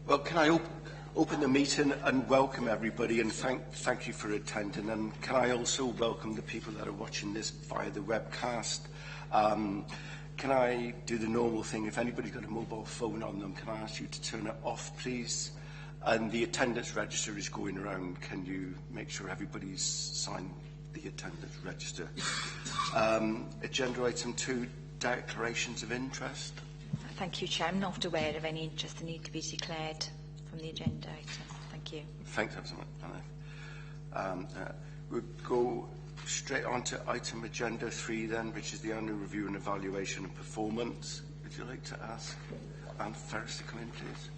Well, can I open the meeting and welcome everybody, and thank you for attending. And can I also welcome the people that are watching this via the webcast? Can I do the normal thing? If anybody's got a mobile phone on them, can I ask you to turn it off, please? And the attendance register is going around. Can you make sure everybody's signed the attendance register? Agenda item 2, declarations of interest. Thank you, Chair. I'm not aware of any interest that need to be declared from the agenda item. Thank you. Thanks ever so much. We'll go straight on to item agenda 3 then, which is the annual review and evaluation of performance. Would you like to ask Anne Ferris to come in, please?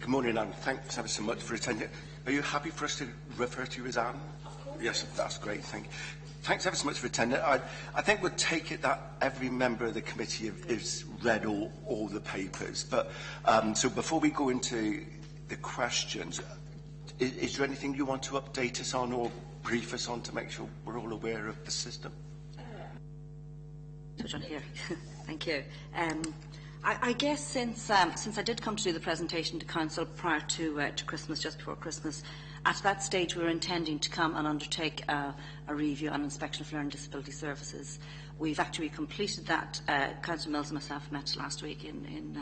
Good morning, Anne. Thanks ever so much for attending. Are you happy for us to refer to you as Anne? Yes, that's great. Thank you. Thanks ever so much for attending. I think we'll take it that every member of the committee has read all the papers. But so before we go into the questions, is there anything you want to update us on or brief us on to make sure we're all aware of the system? So John here. Thank you. I guess since I did come to do the presentation to Council prior to Christmas, just before Christmas, at that stage we were intending to come and undertake a review and inspection of learning disability services. We've actually completed that. Councillor Mills and myself met last week in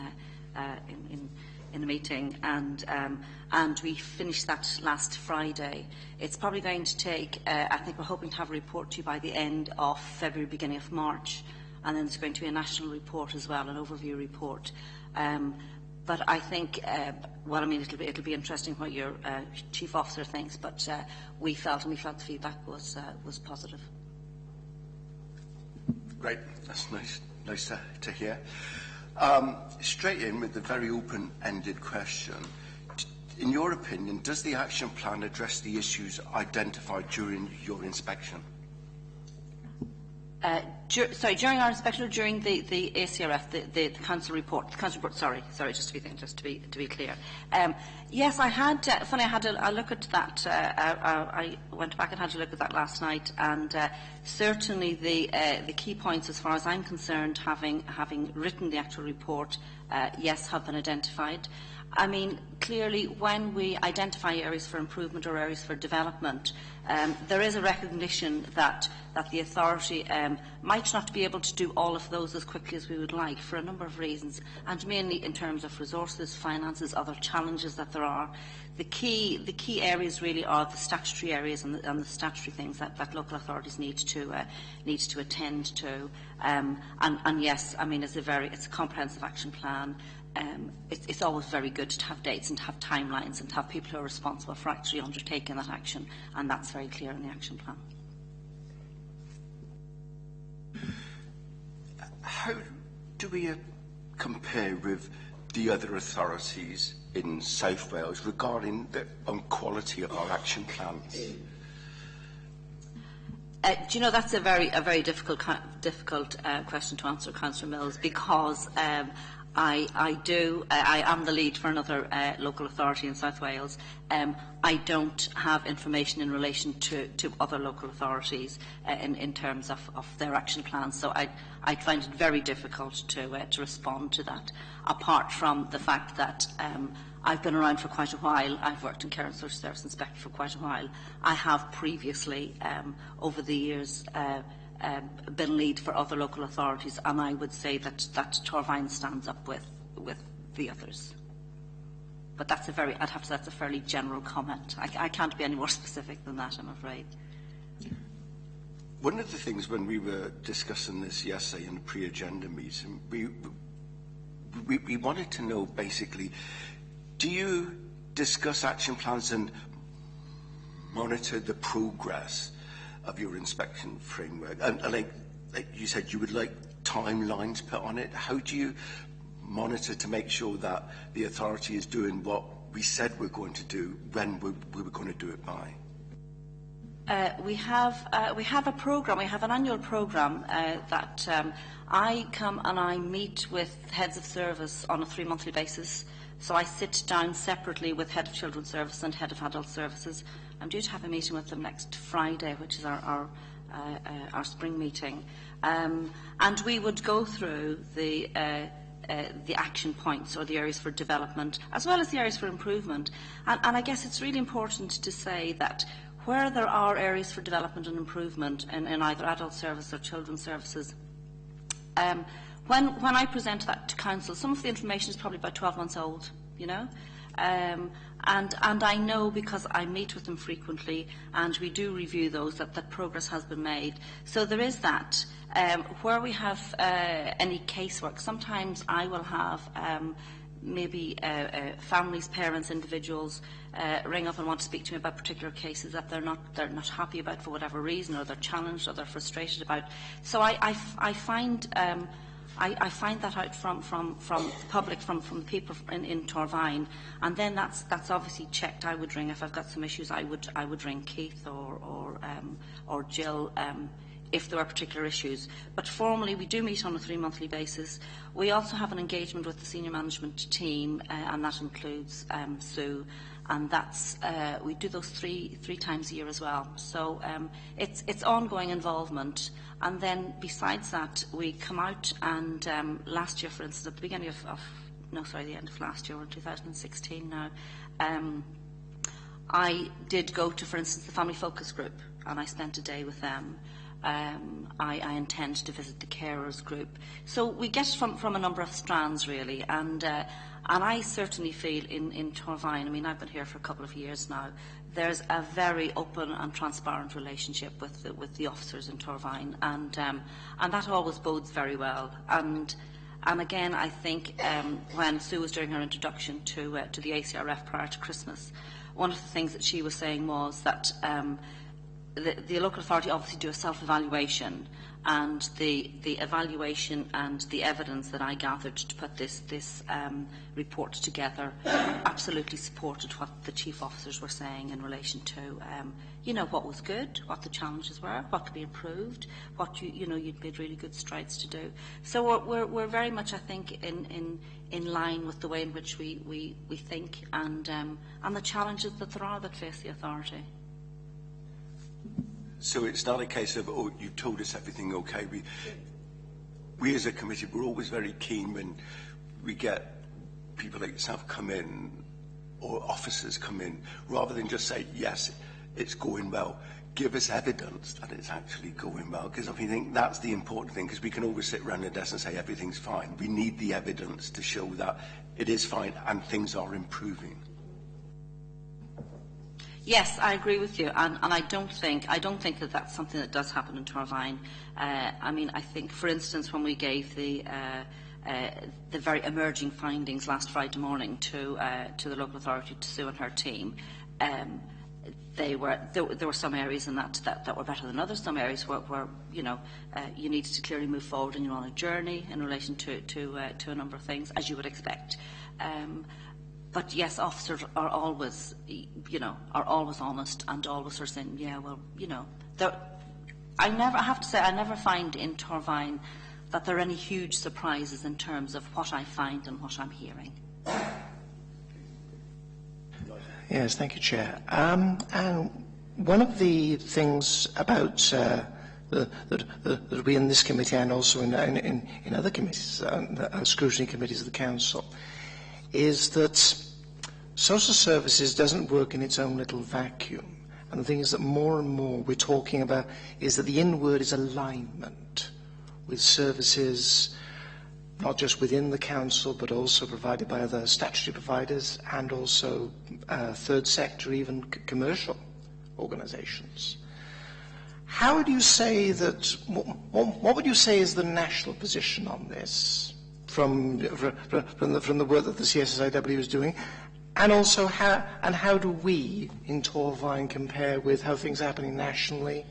a meeting, and we finished that last Friday. It's probably going to take. I think we're hoping to have a report to you by the end of February, beginning of March. And then there's going to be a national report as well, an overview report. But I think, well, I mean, it'll be interesting what your chief officer thinks. But we felt the feedback was positive. Great, that's nice to hear. Straight in with the very open-ended question. In your opinion, does the action plan address the issues identified during your inspection? During our inspection or during the ACRF, the council report? The council report. Sorry, just to be clear. Yes, I had. Funny, I had a look at that. I went back and had a look at that last night, and certainly the key points, as far as I'm concerned, having written the actual report, yes, have been identified. I mean, clearly, when we identify areas for improvement or areas for development, there is a recognition that the authority might not be able to do all of those as quickly as we would like for a number of reasons, and mainly in terms of resources, finances, other challenges that there are. The key areas really are the statutory areas and the statutory things that local authorities need to attend to. And yes, I mean, it's a comprehensive action plan. It's always very good to have dates and to have timelines and to have people who are responsible for actually undertaking that action, and that's very clear in the action plan. How do we compare with the other authorities in South Wales regarding the quality of our action plans? Do you know, that's a very difficult question to answer, Councillor Mills, because I am the lead for another local authority in South Wales. I don't have information in relation to other local authorities in terms of their action plans, so I find it very difficult to respond to that, apart from the fact that I've been around for quite a while. I've worked in Care and Social Service Inspector for quite a while. I have previously, over the years, been lead for other local authorities, and I would say that Torvine stands up with the others. But that's that's a fairly general comment. I can't be any more specific than that, I'm afraid. One of the things when we were discussing this yesterday in the pre-agenda meeting, we wanted to know basically, do you discuss action plans and monitor the progress of your inspection framework? And like you said, you would like timelines put on it. How do you monitor to make sure that the authority is doing what we said we're going to do when we were going to do it by? We have a programme. We have an annual programme that I come and I meet with heads of service on a 3-monthly basis. So I sit down separately with head of children's service and head of adult services. I'm due to have a meeting with them next Friday, which is our spring meeting, and we would go through the action points or the areas for development as well as the areas for improvement. And I guess it's really important to say that where there are areas for development and improvement in either adult service or children's services, when I present that to council, some of the information is probably about 12 months old, you know. And I know, because I meet with them frequently and we do review those, that progress has been made. So there is that. Where we have any casework, sometimes I will have maybe families, parents, individuals ring up and want to speak to me about particular cases that they're not happy about for whatever reason, or they're challenged or they're frustrated about. So I find that out from the public, from the people in Torvine, and then that's obviously checked. I would ring if I've got some issues. I would ring Keith or Jill if there are particular issues. But formally, we do meet on a 3-monthly basis. We also have an engagement with the senior management team, and that includes Sue. And that's we do those three times a year as well. So it's ongoing involvement. And then besides that, we come out and last year, for instance, at the beginning the end of last year, we're in 2016 now, I did go to, for instance, the Family Focus Group, and I spent a day with them. I intend to visit the carers group. So we get from a number of strands, really, and I certainly feel in Torvine, I mean, I've been here for a couple of years now, there's a very open and transparent relationship with the officers in Torvine, and that always bodes very well. And again, I think when Sue was doing her introduction to the ACRF prior to Christmas, one of the things that she was saying was that the local authority obviously do a self-evaluation, and the evaluation and the evidence that I gathered to put this report together absolutely supported what the chief officers were saying in relation to what was good, what the challenges were, what could be improved, what you'd made really good strides to do. So we're very much, I think, in line with the way in which we think and the challenges that there are that face the authority. So it's not a case of, oh, you told us everything okay. We as a committee, we're always very keen when we get people like yourself come in, or officers come in, rather than just say, yes, it's going well. Give us evidence that it's actually going well, because I think that's the important thing, because we can always sit around the desk and say everything's fine. We need the evidence to show that it is fine and things are improving. Yes, I agree with you, and I don't think that that's something that does happen in Torvine. I mean, I think, for instance, when we gave the very emerging findings last Friday morning to the local authority, to Sue and her team, there were some areas in that were better than others. Some areas where you needed to clearly move forward, and you're on a journey in relation to a number of things, as you would expect. But yes, officers are always honest and always are saying, yeah, well, I never find in Torvine that there are any huge surprises in terms of what I find and what I'm hearing. Yes, thank you, Chair. And one of the things about that we in this committee and also in other committees, scrutiny committees of the Council, is that social services doesn't work in its own little vacuum. And the thing is that more and more we're talking about is that the inward is alignment with services not just within the council, but also provided by other statutory providers and also third sector, even commercial organisations. How would you say that? What would you say is the national position on this from the work that the CSSIW is doing, and also how do we in Torfaen compare with how things are happening nationally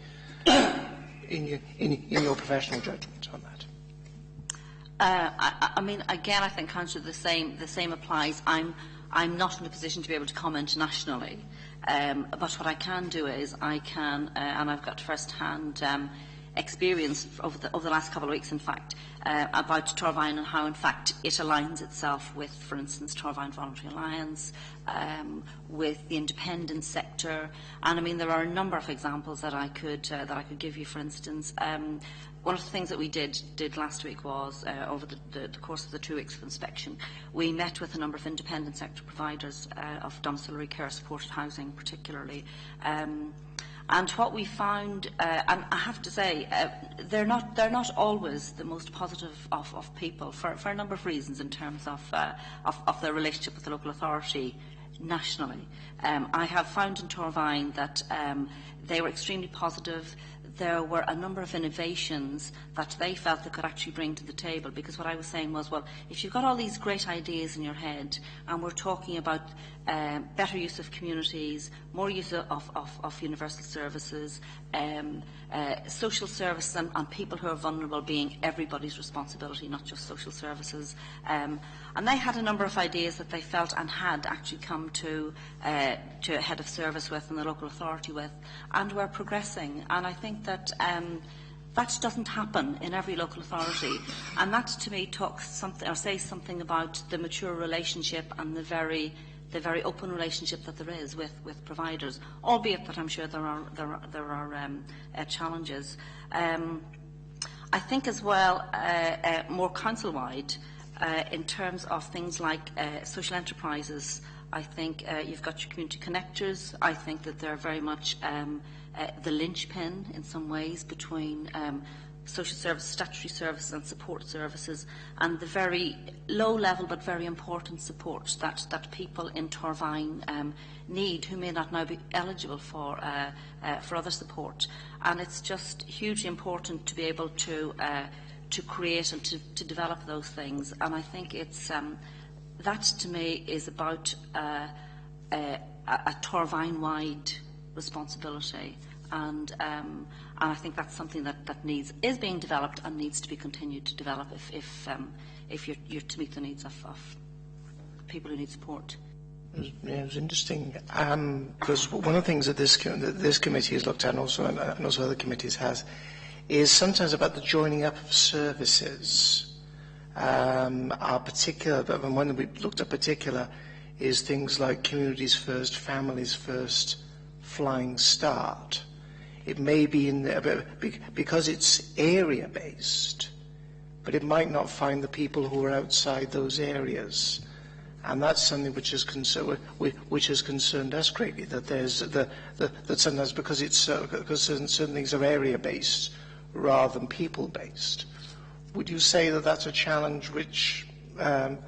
in your professional judgment on that? I mean, again, I think, Councillor, the same applies. I'm not in a position to be able to comment nationally, but what I can do is I can, and I've got first-hand experience over the last couple of weeks, in fact, about Torfaen and how, in fact, it aligns itself with, for instance, Torfaen Voluntary Alliance, with the independent sector, and I mean there are a number of examples that I could give you. For instance, one of the things that we did last week was, over the course of the 2 weeks of inspection, we met with a number of independent sector providers of domiciliary care supported housing, particularly. And what we found, and I have to say, they're not always the most positive of people for a number of reasons in terms of their relationship with the local authority nationally. I have found in Torfaen that they were extremely positive. There were a number of innovations that they felt they could actually bring to the table, because what I was saying was, well, if you've got all these great ideas in your head and we're talking about better use of communities, more use of universal services, social services and people who are vulnerable being everybody's responsibility, not just social services. And they had a number of ideas that they felt and had actually come to a head of service with and the local authority with, and were progressing. And I think that that doesn't happen in every local authority, and that to me talks something, or says something about the mature relationship and the very open relationship that there is with providers, albeit that I'm sure there are challenges. I think as well, more council-wide, in terms of things like social enterprises, I think you've got your community connectors. I think that they're very much the linchpin in some ways between social services, statutory services and support services, and the very low level but very important support that people in Torfaen need, who may not now be eligible for other support. And it's just hugely important to be able to create and to develop those things. And I think it's that to me is about a Torfaen-wide responsibility, and I think that's something that is being developed and needs to be continued to develop if you're to meet the needs of people who need support. Yeah, it was interesting because one of the things that this committee has looked at, and also other committees has, is sometimes about the joining up of services. Our particular, but one that we've looked at particular, is things like communities first, families first, Flying Start. It may be in there because it's area based, but it might not find the people who are outside those areas, and that's something which has concerned us greatly. That there's that sometimes because certain things are area based rather than people based. Would you say that that's a challenge which which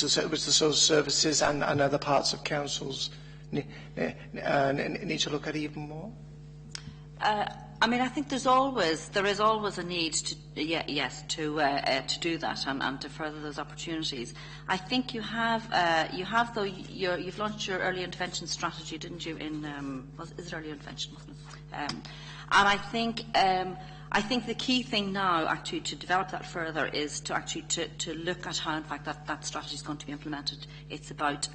the social services and other parts of councils need to look at even more? I mean, I think there is always a need to do that and to further those opportunities. I think you've launched your early intervention strategy, didn't you? Is it early intervention? Wasn't it? And I think the key thing now, actually, to develop that further is to actually to look at how, in fact, that strategy is going to be implemented. It's about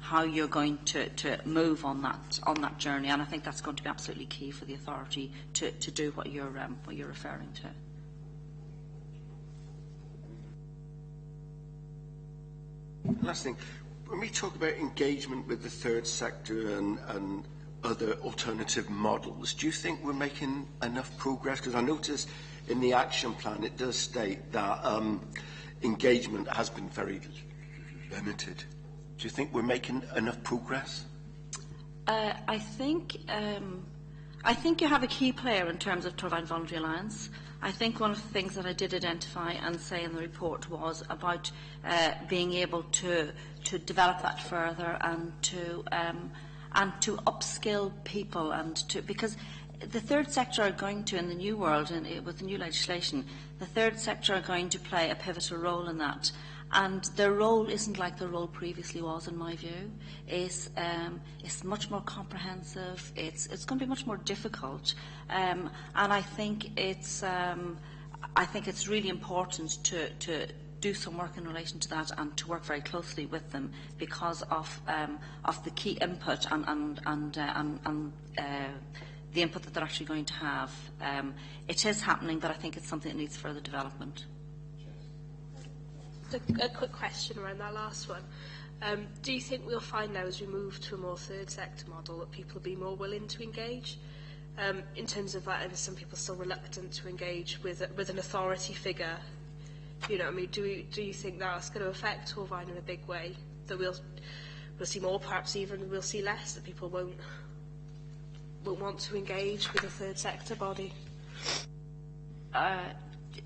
how you're going to move on that journey, and I think that's going to be absolutely key for the authority to do what you're referring to. Last thing, when we talk about engagement with the third sector and other alternative models, do you think we're making enough progress? Because I noticed in the action plan it does state that engagement has been very limited. Do you think we're making enough progress? I think I think you have a key player in terms of Torvine Voluntary Alliance. I think one of the things that I did identify and say in the report was about being able to develop that further and to upskill people because the third sector are going to, in the new world and with the new legislation, the third sector are going to play a pivotal role in that. And their role isn't like the role previously was, in my view. It's much more comprehensive. It's going to be much more difficult, and I think it's really important to do some work in relation to that and to work very closely with them because of the key input and the input that they're actually going to have. It is happening, but I think it's something that needs further development. A quick question around that last one. Do you think we'll find now as we move to a more third sector model that people will be more willing to engage? In terms of that, some people are still reluctant to engage with an authority figure. You know, I mean, do you think that's going to affect Torvine in a big way? That we'll see more, perhaps even we'll see less, that people won't want to engage with a third sector body?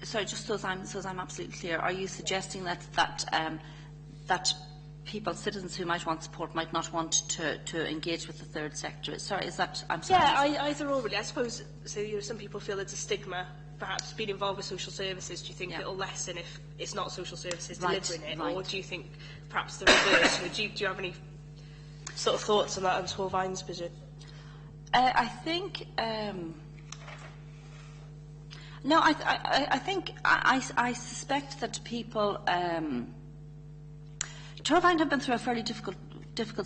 Sorry, just so as I'm absolutely clear, are you suggesting that people, citizens who might want support, might not want to engage with the third sector? Sorry, is that? I'm sorry. Yeah, either or really. I suppose. So some people feel there's a stigma, perhaps being involved with social services. Do you think it'll lessen if it's not social services delivering it, or do you think perhaps the reverse? Do you have any sort of thoughts on that on Torvine's position? I think. No, I think I suspect that people. Torvine have been through a fairly difficult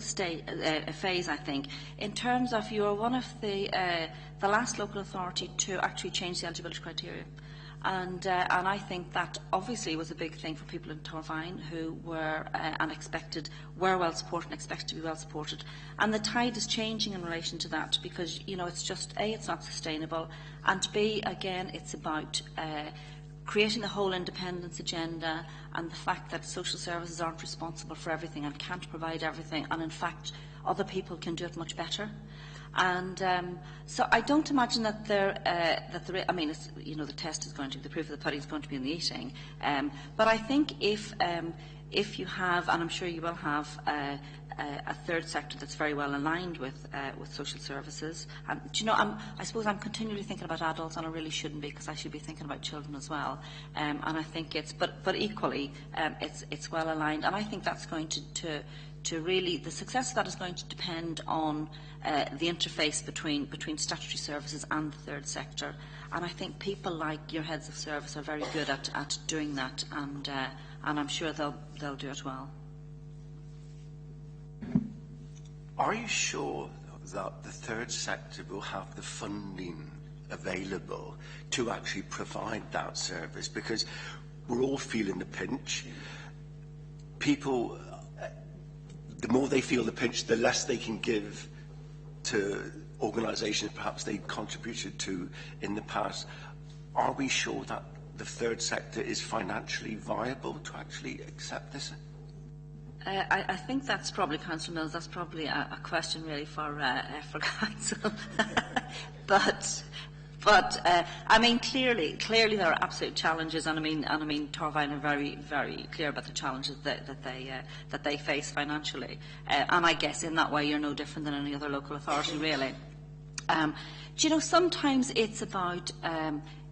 phase, I think, in terms of you are one of the last local authority to actually change the eligibility criteria. And I think that obviously was a big thing for people in Torvine who were well supported and expected to be well supported. And the tide is changing in relation to that because, you know, it's just, A, it's not sustainable, and B, again, it's about creating the whole independence agenda and the fact that social services aren't responsible for everything and can't provide everything, and in fact, other people can do it much better. And so I don't imagine that I mean, it's, you know, the test is going to be, the proof of the pudding is going to be in the eating. But I think if you have, and I'm sure you will have, a third sector that's very well aligned with social services, and do you know, I suppose I'm continually thinking about adults, and I really shouldn't be, because I should be thinking about children as well. And I think but equally, it's well aligned, and I think that's going to really, the success of that is going to depend on the interface between statutory services and the third sector. And I think people like your heads of service are very good at doing that, and I'm sure they'll do it well. Are you sure that the third sector will have the funding available to actually provide that service? Because we're all feeling the pinch. People, the more they feel the pinch, the less they can give to organisations perhaps they contributed to in the past. Are we sure that the third sector is financially viable to actually accept this? I think that's probably, Councillor Mills, that's probably a question really for Council. But I mean, clearly there are absolute challenges, and I mean, Torvine are very, very clear about the challenges that they face financially, and I guess in that way you're no different than any other local authority, really. Do you know, sometimes it's about.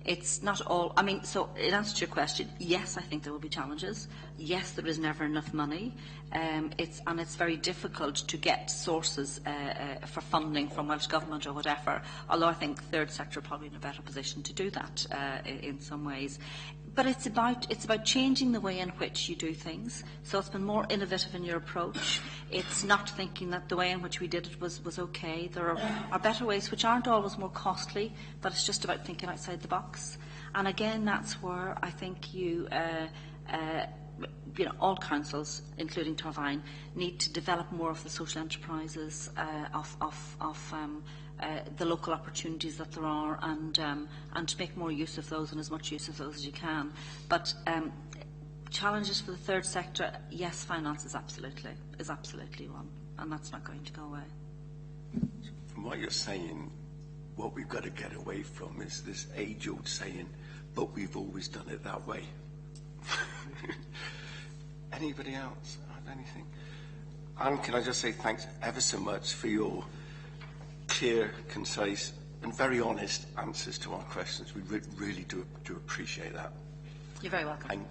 It's not all. I mean, so in answer to your question, yes, I think there will be challenges. Yes, there is never enough money. It's very difficult to get sources for funding from Welsh Government or whatever. Although I think third sector are probably in a better position to do that in some ways. But it's about changing the way in which you do things. So it's been more innovative in your approach. It's not thinking that the way in which we did it was okay. There are better ways which aren't always more costly, but it's just about thinking outside the box. And again, that's where I think you know, all councils, including Torvine, need to develop more of the social enterprises of the local opportunities that there are, and to make more use of those and as much use of those as you can. But challenges for the third sector, yes, finance is absolutely one, and that's not going to go away. From what you're saying, what we've got to get away from is this age-old saying, but we've always done it that way. Anybody else have anything? And can I just say thanks ever so much for your clear, concise, and very honest answers to our questions. We really do appreciate that. You're very welcome. Thank you.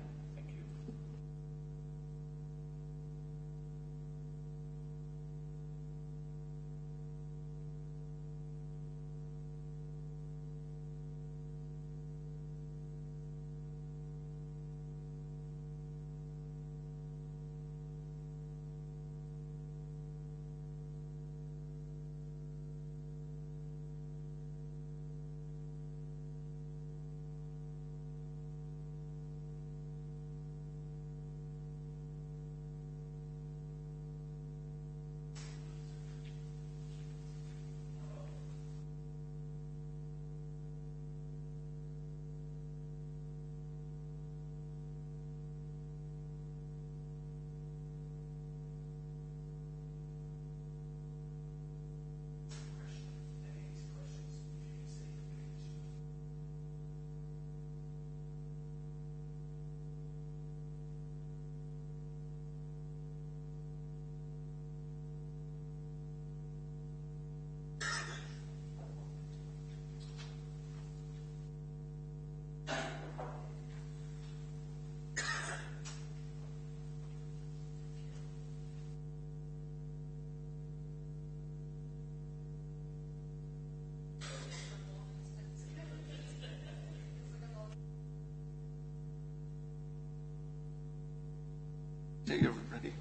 You're ready.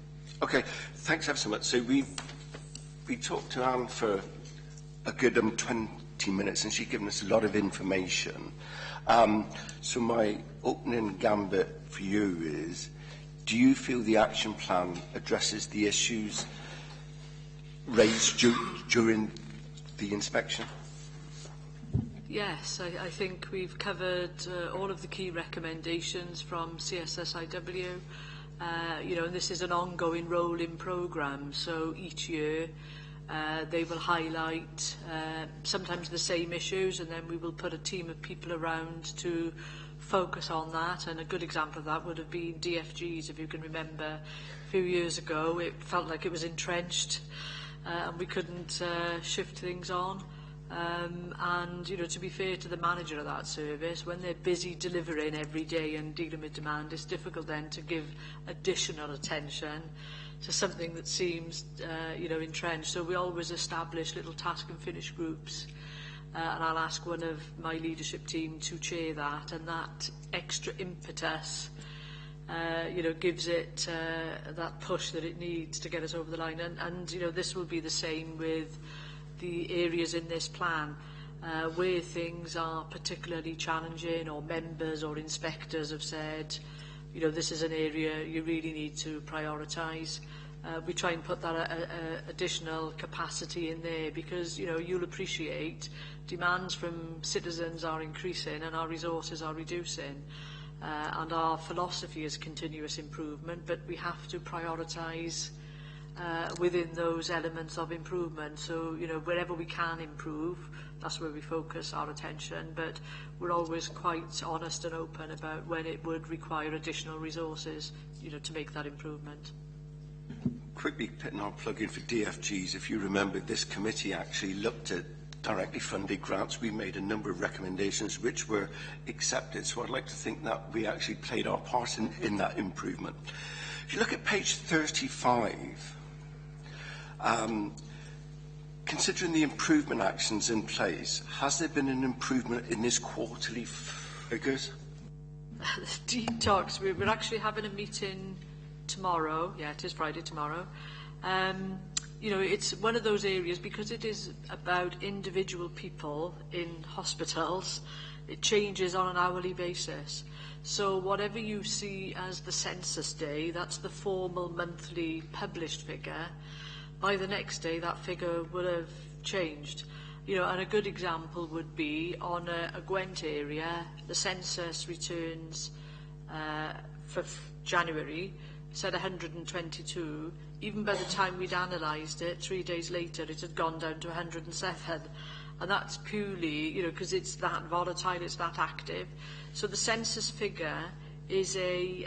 Okay, thanks ever so much. So we talked to Anne for a good 20 minutes, and she's given us a lot of information. So my opening gambit for you is, do you feel the action plan addresses the issues raised during the inspection? Yes, I think we've covered all of the key recommendations from CSSIW. You know, and this is an ongoing rolling programme, so each year they will highlight sometimes the same issues, and then we will put a team of people around to focus on that. And a good example of that would have been DFGs, if you can remember. A few years ago it felt like it was entrenched and we couldn't shift things on. And, you know, to be fair to the manager of that service, when they're busy delivering every day and dealing with demand, it's difficult then to give additional attention to something that seems, you know, entrenched. So we always establish little task and finish groups, and I'll ask one of my leadership team to chair that, and that extra impetus, you know, gives it that push that it needs to get us over the line. And you know, this will be the same with the areas in this plan where things are particularly challenging, or members or inspectors have said, you know, this is an area you really need to prioritise. We try and put that additional capacity in there, because, you know, you'll appreciate demands from citizens are increasing and our resources are reducing. And our philosophy is continuous improvement, but we have to prioritise within those elements of improvement. So, you know, wherever we can improve, that's where we focus our attention, but we're always quite honest and open about when it would require additional resources, you know, to make that improvement. Quickly putting our plug in for DFGs, if you remember, this committee actually looked at directly funded grants. We made a number of recommendations which were accepted, so I'd like to think that we actually played our part in that improvement. If you look at page 35, considering the improvement actions in place, has there been an improvement in this quarterly figures? Detox, we're actually having a meeting tomorrow. Yeah, it is Friday tomorrow. You know, it's one of those areas, because it is about individual people in hospitals, it changes on an hourly basis. So whatever you see as the census day, that's the formal monthly published figure. By the next day, that figure will have changed. You know, and a good example would be on a Gwent area, the census returns for January said 122. Even by the time we'd analysed it, 3 days later, it had gone down to 107. And that's purely, you know, because it's that volatile, it's that active. So the census figure is a,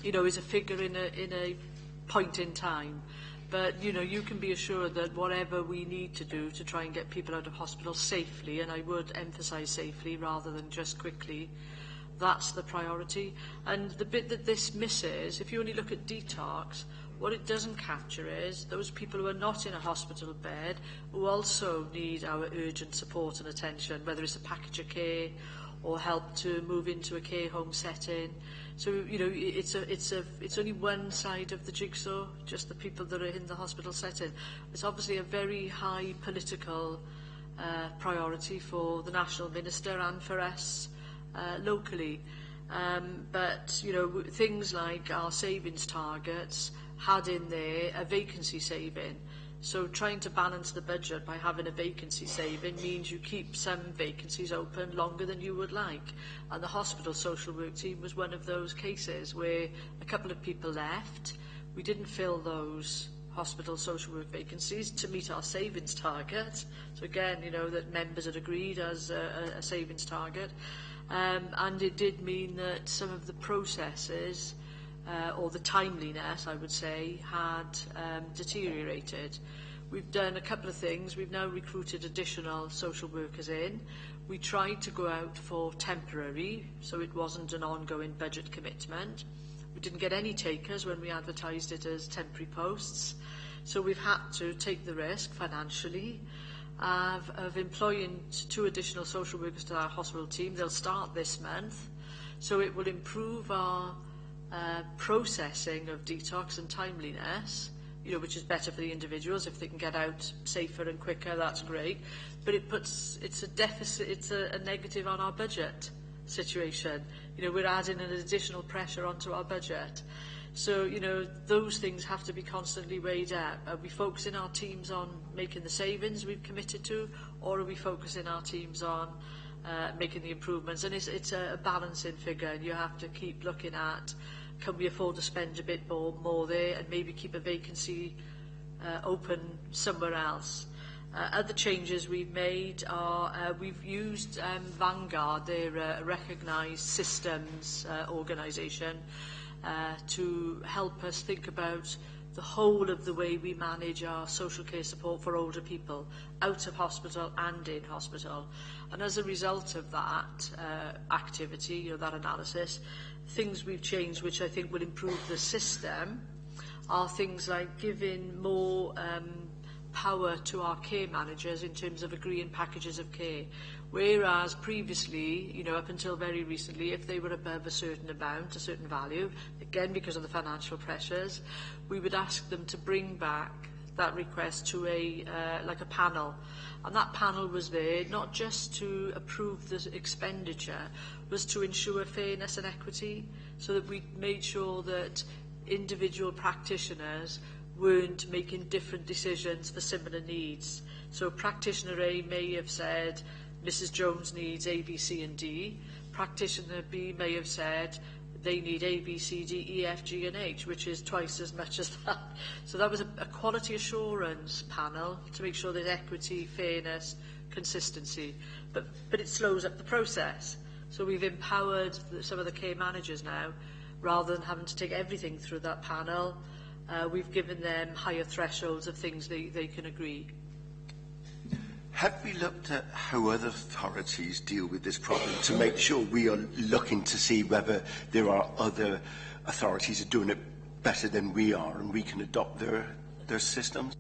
you know, is a figure in a point in time. But, you know, you can be assured that whatever we need to do to try and get people out of hospital safely, and I would emphasise safely rather than just quickly, that's the priority. And the bit that this misses, if you only look at detox, what it doesn't capture is those people who are not in a hospital bed who also need our urgent support and attention, whether it's a package of care or help to move into a care home setting. So, you know, it's only one side of the jigsaw, just the people that are in the hospital setting. It's obviously a very high political priority for the National Minister and for us locally. But, you know, things like our savings targets had in there a vacancy saving. So trying to balance the budget by having a vacancy saving means you keep some vacancies open longer than you would like. And the hospital social work team was one of those cases where a couple of people left. We didn't fill those hospital social work vacancies to meet our savings target. So again, you know, that members had agreed as a savings target. And it did mean that some of the processes or the timeliness, I would say, had deteriorated. We've done a couple of things. We've now recruited additional social workers in. We tried to go out for temporary, so it wasn't an ongoing budget commitment. We didn't get any takers when we advertised it as temporary posts. So we've had to take the risk financially of employing 2 additional social workers to our hospital team. They'll start this month. So it will improve our processing of detox and timeliness, you know, which is better for the individuals. If they can get out safer and quicker, that's great. But it's a deficit, it's a negative on our budget situation. You know, we're adding an additional pressure onto our budget. So, you know, those things have to be constantly weighed up. Are we focusing our teams on making the savings we've committed to, or are we focusing our teams on making the improvements? And it's a balancing figure, and you have to keep looking at, can we afford to spend a bit more there and maybe keep a vacancy open somewhere else? Other changes we've made are we've used Vanguard, they're a recognised systems organisation, to help us think about the whole of the way we manage our social care support for older people, out of hospital and in hospital. And as a result of that activity, you know, that analysis, things we've changed which I think will improve the system are things like giving more power to our care managers in terms of agreeing packages of care. Whereas previously, you know, up until very recently, if they were above a certain amount, a certain value, again because of the financial pressures, we would ask them to bring back that request to like a panel. And that panel was there not just to approve the expenditure, was to ensure fairness and equity, so that we made sure that individual practitioners weren't making different decisions for similar needs. So practitioner A may have said, Mrs. Jones needs A, B, C and D. Practitioner B may have said they need A, B, C, D, E, F, G and H, which is twice as much as that. So that was a quality assurance panel to make sure there's equity, fairness, consistency. But it slows up the process. So we've empowered some of the care managers now, rather than having to take everything through that panel. We've given them higher thresholds of things they can agree. Have we looked at how other authorities deal with this problem to make sure we are looking to see whether there are other authorities who are doing it better than we are and we can adopt their systems?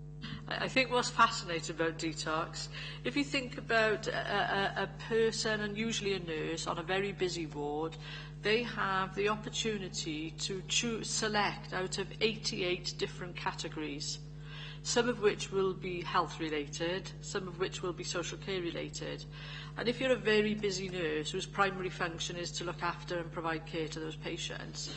I think what's fascinating about detox, if you think about a person, and usually a nurse, on a very busy ward, they have the opportunity to select out of 88 different categories, some of which will be health related, some of which will be social care related. And if you're a very busy nurse whose primary function is to look after and provide care to those patients,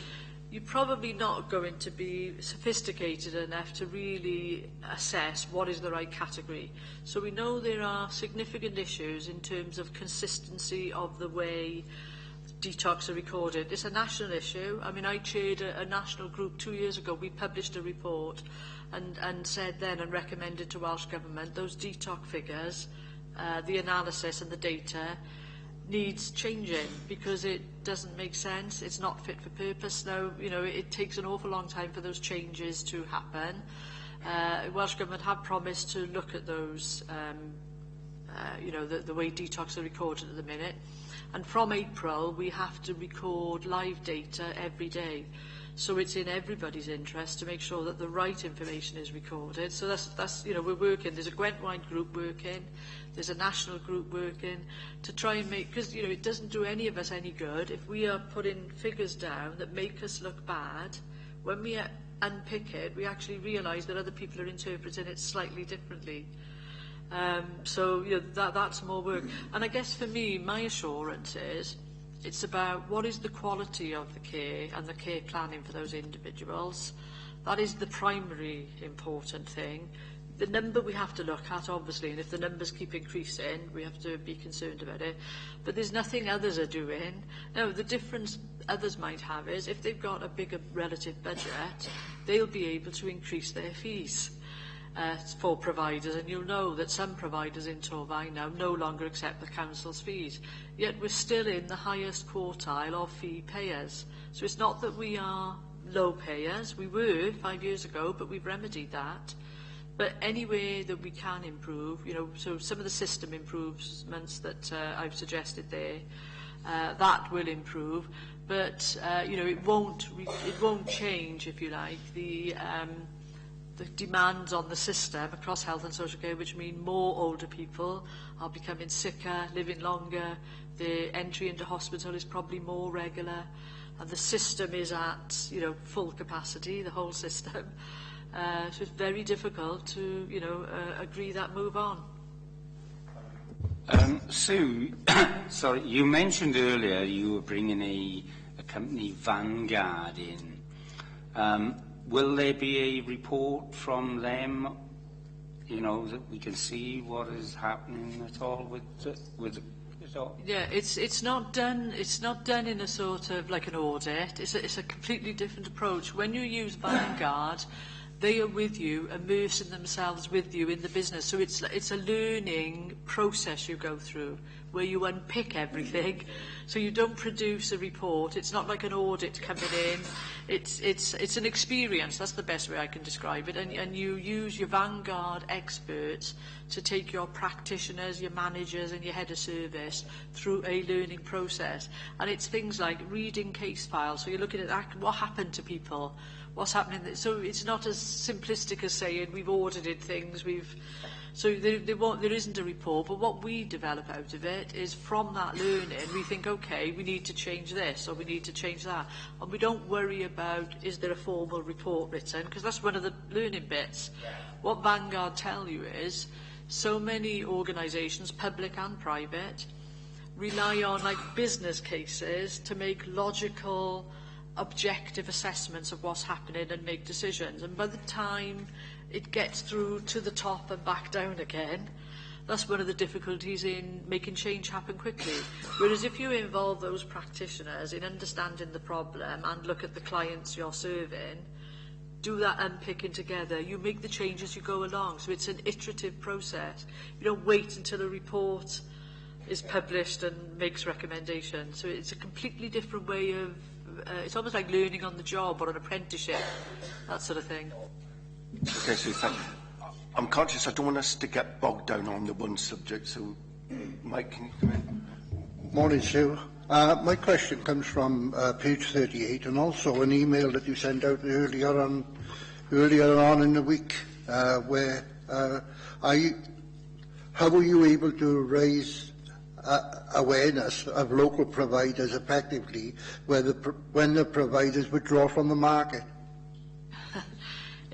you're probably not going to be sophisticated enough to really assess what is the right category. So we know there are significant issues in terms of consistency of the way detox are recorded. It's a national issue. I mean, I chaired a national group 2 years ago. We published a report and said then and recommended to Welsh Government those detox figures the analysis and the data needs changing because it doesn't make sense. It's not fit for purpose now. You know, it takes an awful long time for those changes to happen. Welsh Government have promised to look at those, you know, the way detox are recorded at the minute. And from April, we have to record live data every day. So it's in everybody's interest to make sure that the right information is recorded. So that's you know, we're working. There's a Gwent-wide group working. There's a national group working to try and make, because you know, it doesn't do any of us any good if we are putting figures down that make us look bad. When we unpick it, we actually realise that other people are interpreting it slightly differently. So you know, that's more work. And I guess for me, my assurance is it's about what is the quality of the care and the care planning for those individuals. That is the primary important thing. The number we have to look at, obviously, and if the numbers keep increasing, we have to be concerned about it. But there's nothing others are doing. Now, the difference others might have is if they've got a bigger relative budget, they'll be able to increase their fees. For providers, and you'll know that some providers in Torfaen now no longer accept the council's fees, yet we're still in the highest quartile of fee payers. So it's not that we are low payers, we were 5 years ago, but we've remedied that. But any way that we can improve, you know, so some of the system improvements that I've suggested there, that will improve, but you know, it won't change, if you like, the demands on the system across health and social care, which mean more older people are becoming sicker, living longer, the entry into hospital is probably more regular, and the system is at, you know, full capacity, the whole system. So it's very difficult to, you know, agree that move on. Sue, sorry, you mentioned earlier you were bringing a company, Vanguard, in. Will there be a report from them, you know, that we can see what is happening at all with it all? Yeah, it's not done. It's not done in a sort of like an audit. It's a completely different approach. When you use Vanguard, they are with you, immersing themselves with you in the business. So it's a learning process you go through, where you unpick everything. So you don't produce a report. It's not like an audit coming in. It's an experience. That's the best way I can describe it. And you use your Vanguard experts to take your practitioners, your managers and your head of service through a learning process. And it's things like reading case files. So you're looking at what happened to people, what's happening. So it's not as simplistic as saying we've audited things, so there isn't a report, but what we develop out of it is from that learning, we think, okay, we need to change this or we need to change that. And we don't worry about, is there a formal report written? Because that's one of the learning bits. What Vanguard tell you is, so many organisations, public and private, rely on like business cases to make logical, objective assessments of what's happening and make decisions. And by the time it gets through to the top and back down again, that's one of the difficulties in making change happen quickly. Whereas if you involve those practitioners in understanding the problem and look at the clients you're serving, do that unpicking together, you make the changes you go along. So it's an iterative process. You don't wait until a report is published and makes recommendations. So it's a completely different way of, it's almost like learning on the job or an apprenticeship, that sort of thing. Okay, so I'm conscious I don't want us to get bogged down on the one subject, so Mike, can you come in? Morning, Sue. My question comes from page 38 and also an email that you sent out earlier on in the week where how were you able to raise awareness of local providers effectively when the providers withdraw from the market?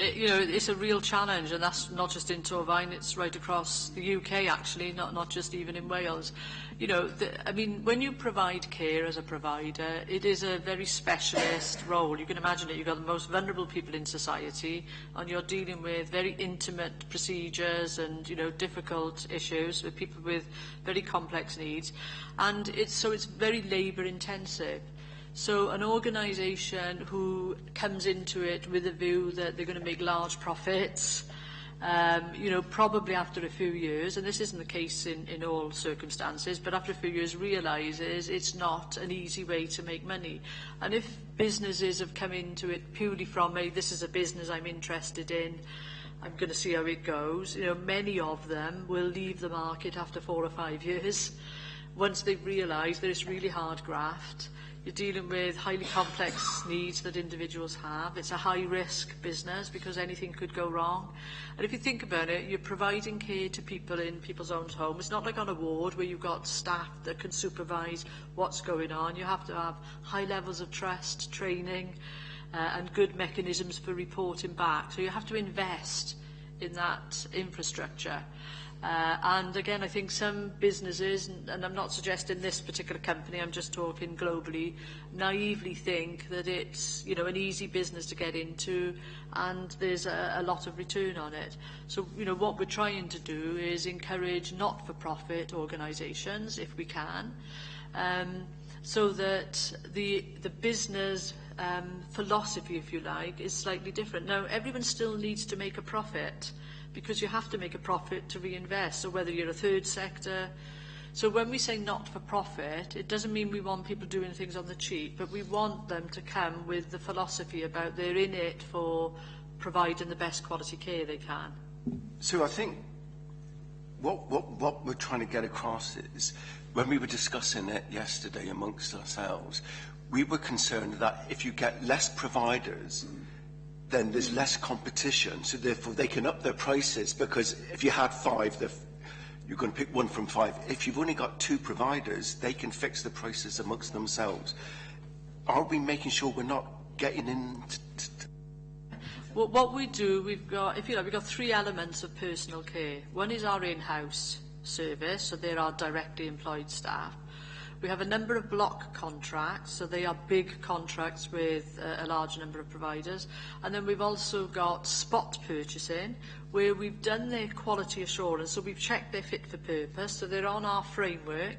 You know, it's a real challenge, and that's not just in Torfaen, it's right across the UK actually, not just even in Wales. You know, I mean, when you provide care as a provider, it is a very specialist role. You can imagine it, you've got the most vulnerable people in society, and you're dealing with very intimate procedures and, you know, difficult issues with people with very complex needs, and it's very labour intensive. So an organisation who comes into it with a view that they're going to make large profits you know, probably after a few years, and this isn't the case in all circumstances, but after a few years realises it's not an easy way to make money. And if businesses have come into it purely from this is a business I'm interested in, I'm going to see how it goes, you know, many of them will leave the market after 4 or 5 years once they've realised that it's really hard graft. You're dealing with highly complex needs that individuals have. It's a high-risk business because anything could go wrong. And if you think about it, you're providing care to people in people's own homes. It's not like on a ward where you've got staff that can supervise what's going on. You have to have high levels of trust, training, and good mechanisms for reporting back. So you have to invest in that infrastructure. And again, I think some businesses, and I'm not suggesting this particular company, I'm just talking globally, naively think that it's, you know, an easy business to get into and there's a lot of return on it. So, you know, what we're trying to do is encourage not-for-profit organisations, if we can, so that the business philosophy, if you like, is slightly different. Now, everyone still needs to make a profit, because you have to make a profit to reinvest, so whether you're a third sector. So when we say not-for-profit, it doesn't mean we want people doing things on the cheap, but we want them to come with the philosophy about they're in it for providing the best quality care they can. So I think what we're trying to get across is, when we were discussing it yesterday amongst ourselves, we were concerned that if you get less providers, then there's less competition, so therefore they can up their prices, because if you had 5, you're going to pick 1 from 5. If you've only got 2 providers, they can fix the prices amongst themselves. Are we making sure we're not getting in? Well, what we do, we've got, if you like, we've got 3 elements of personal care. One is our in-house service, so they're our directly employed staff. We have a number of block contracts, so they are big contracts with a large number of providers. And then we've also got spot purchasing, where we've done their quality assurance, so we've checked their fit for purpose, so they're on our framework.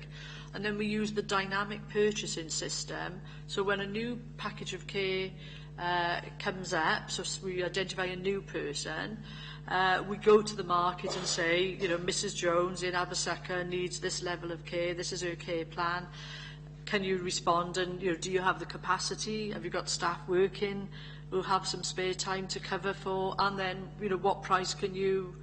And then we use the dynamic purchasing system, so when a new package of care comes up, so we identify a new person, we go to the market and say, you know, Mrs. Jones in Abersaca needs this level of care, this is her care plan. Can you respond, and, you know, do you have the capacity? Have you got staff working who have some spare time to cover for? And then, you know, what price can you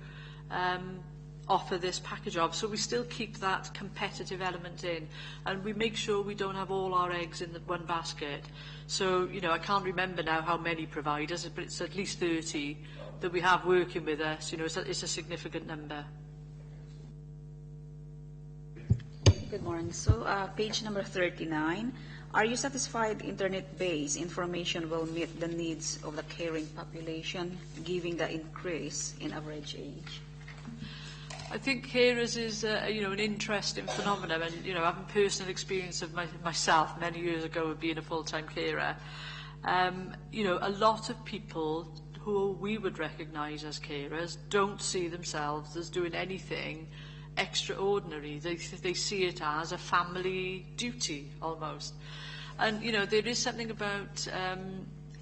offer this package of? So we still keep that competitive element in, and we make sure we don't have all our eggs in the one basket. So, you know, I can't remember now how many providers, but it's at least 30 that we have working with us. You know, it's a significant number. Good morning. So, page number 39. Are you satisfied internet-based information will meet the needs of the caring population, given the increase in average age? I think carers is, you know, an interesting phenomenon, and, you know, having personal experience of myself many years ago of being a full-time carer, you know, a lot of people who we would recognise as carers don't see themselves as doing anything extraordinary. They see it as a family duty, almost. And, you know, there is something about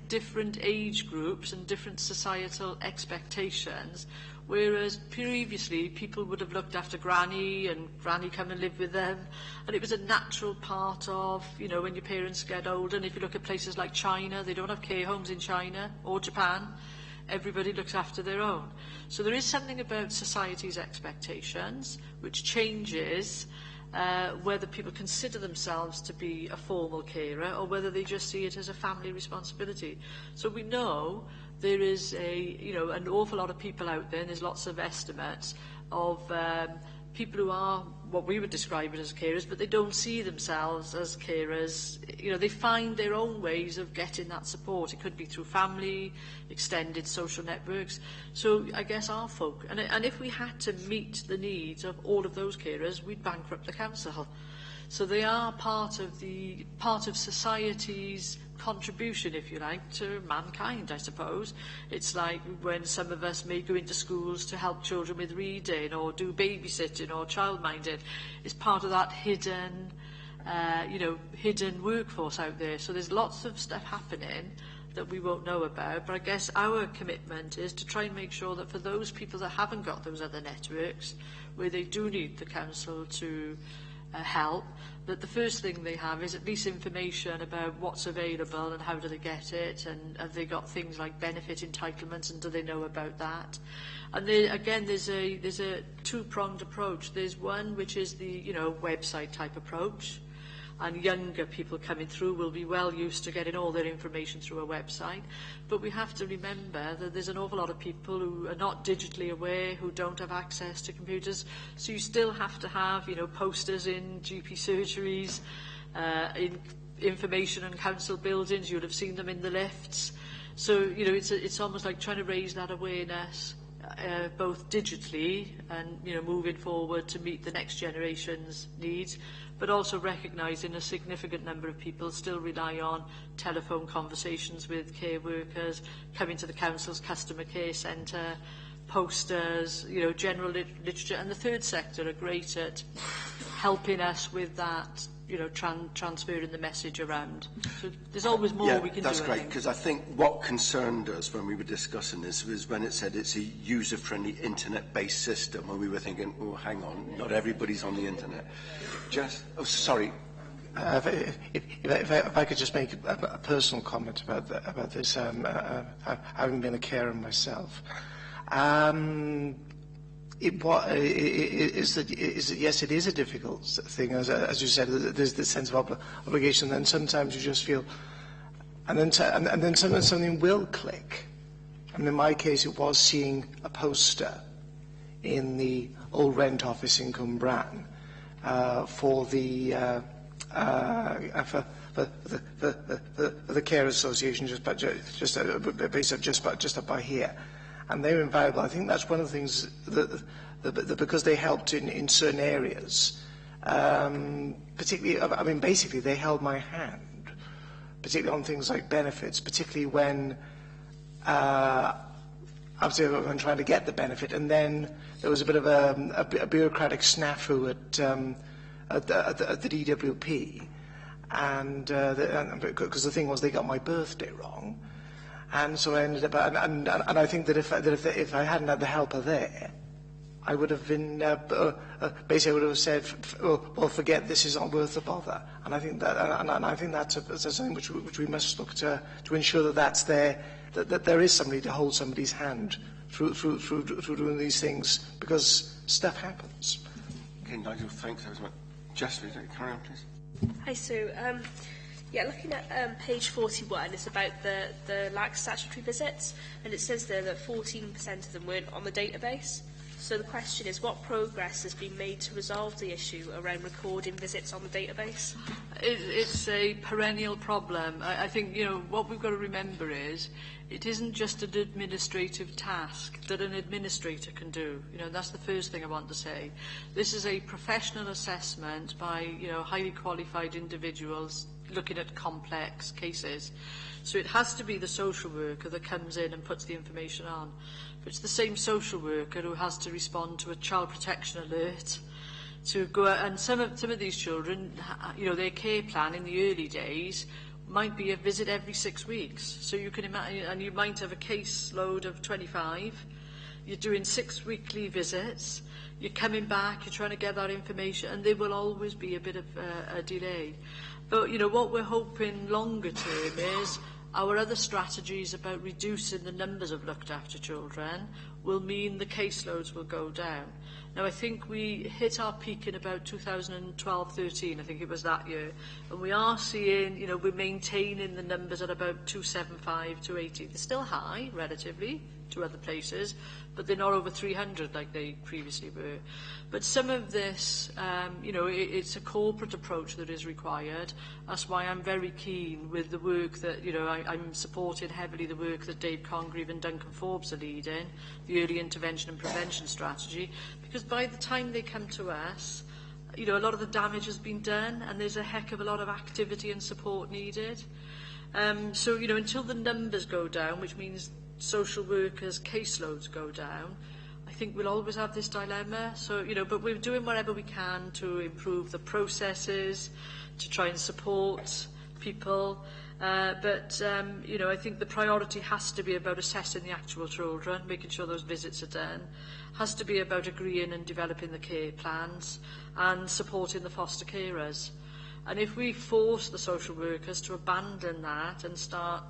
different age groups and different societal expectations, whereas previously people would have looked after granny and granny come and live with them, and it was a natural part of, you know, when your parents get older. And if you look at places like China, they don't have care homes in China or Japan. Everybody looks after their own. So there is something about society's expectations which changes whether people consider themselves to be a formal carer or whether they just see it as a family responsibility. So we know there is an awful lot of people out there, and there's lots of estimates of people who are what we would describe as carers, but they don't see themselves as carers. You know, they find their own ways of getting that support. It could be through family, extended social networks. So I guess our folk, and if we had to meet the needs of all of those carers, we'd bankrupt the council. So they are part of society's contribution, if you like, to mankind, I suppose. It's like when some of us may go into schools to help children with reading or do babysitting or childminding. It's part of that hidden workforce out there. So there's lots of stuff happening that we won't know about. But I guess our commitment is to try and make sure that for those people that haven't got those other networks, where they do need the council to help, that the first thing they have is at least information about what's available and how do they get it, and have they got things like benefit entitlements, and do they know about that. And again, there's a two-pronged approach. There's one which is the website type approach, and younger people coming through will be well used to getting all their information through a website. But we have to remember that there's an awful lot of people who are not digitally aware, who don't have access to computers. So you still have to have, posters in GP surgeries, in information and council buildings. You'll have seen them in the lifts. So, it's almost like trying to raise that awareness, both digitally and, moving forward to meet the next generation's needs, but also recognising a significant number of people still rely on telephone conversations with care workers, coming to the council's customer care centre, posters, general literature. And the third sector are great at helping us with that, transferring the message around. So there's always more we can do. That's great, because I think what concerned us when we were discussing this was when it said it's a user-friendly internet-based system, and we were thinking, oh, hang on, not everybody's on the internet. Sorry. If I could just make a personal comment about this, having been a carer myself. Yes, it is a difficult thing, as you said. There's this sense of obligation, and then sometimes you just feel, and then something will click. And in my case, it was seeing a poster in the old rent office in Cwmbran for the care association just up by here. And they were invaluable. I think that's one of the things that because they helped in certain areas, particularly, basically they held my hand, particularly on things like benefits, particularly when obviously I'm trying to get the benefit, and then there was a bit of a bureaucratic snafu at the DWP, and because the thing was they got my birthday wrong. And so I ended up, and I think that if I hadn't had the helper there, I would have been basically I would have said, well, forget this, is not worth the bother. And I think that, and I think that's something which we must look to ensure that that's there, that there is somebody to hold somebody's hand through doing these things, because stuff happens. Okay, Nigel, thanks very much. Jess, carry on, please. Hi, Sue. Looking at page 41, it's about the lax statutory visits, and it says there that 14% of them weren't on the database. So the question is, what progress has been made to resolve the issue around recording visits on the database? It's a perennial problem. I think, what we've got to remember is it isn't just an administrative task that an administrator can do. That's the first thing I want to say. This is a professional assessment by, highly qualified individuals looking at complex cases. So it has to be the social worker that comes in and puts the information on. But it's the same social worker who has to respond to a child protection alert, to go out, and some of these children, their care plan in the early days might be a visit every 6 weeks. So you can imagine, and you might have a caseload of 25, you're doing 6 weekly visits, you're coming back, you're trying to get that information, and there will always be a bit of a delay. But, what we're hoping longer term is our other strategies about reducing the numbers of looked after children will mean the caseloads will go down. Now, I think we hit our peak in about 2012-13, I think it was that year, and we are seeing, we're maintaining the numbers at about 275 to 80. They're still high, relatively, to other places, but they're not over 300 like they previously were. But some of this, it's a corporate approach that is required. That's why I'm very keen with the work that, I'm supporting heavily the work that Dave Congreve and Duncan Forbes are leading, the early intervention and prevention strategy, because by the time they come to us, a lot of the damage has been done, and there's a heck of a lot of activity and support needed. So, until the numbers go down, which means social workers' caseloads go down, I think we'll always have this dilemma. So, but we're doing whatever we can to improve the processes, to try and support people. You know, I think the priority has to be about assessing the actual children, making sure those visits are done, has to be about agreeing and developing the care plans and supporting the foster carers. And if we force the social workers to abandon that and start...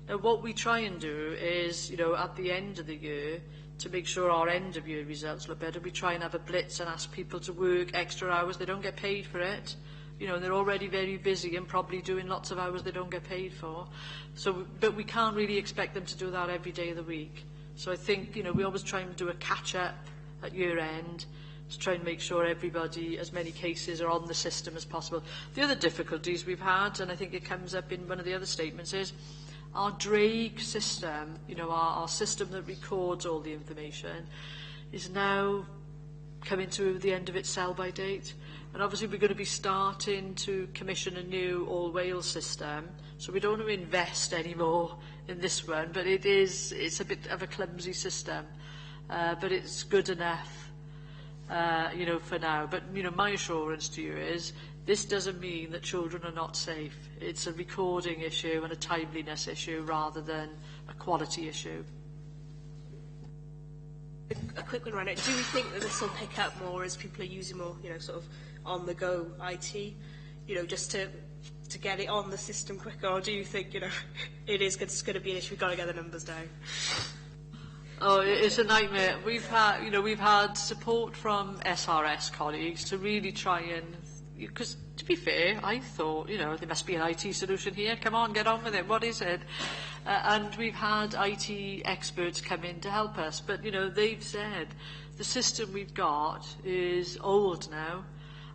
Now, what we try and do is, you know, at the end of the year, to make sure our end-of-year results look better, we try and have a blitz and ask people to work extra hours. They don't get paid for it. You know, they're already very busy and probably doing lots of hours they don't get paid for. So, but we can't really expect them to do that every day of the week. So I think, you know, we always try and do a catch-up at year-end to try and make sure everybody, as many cases, are on the system as possible. The other difficulties we've had, and I think it comes up in one of the other statements, is our DRAIG system, you know, our system that records all the information, is now coming to the end of its sell-by date. And obviously we're going to be starting to commission a new all-Wales system, so we don't want to invest any more in this one, but it's a bit of a clumsy system, but it's good enough, you know, for now. But, you know, my assurance to you is this doesn't mean that children are not safe. It's a recording issue and a timeliness issue rather than a quality issue. A quick one, Rana. Do we think that this will pick up more as people are using more, you know, sort of on-the-go IT, you know, just to get it on the system quicker, or do you think, you know, it is going to be an issue? We've got to get the numbers down. Oh, it's a nightmare. We've had support from SRS colleagues to really try and, because to be fair, I thought, you know, there must be an IT solution here. Come on, get on with it. What is it? And we've had IT experts come in to help us. But, you know, they've said the system we've got is old now.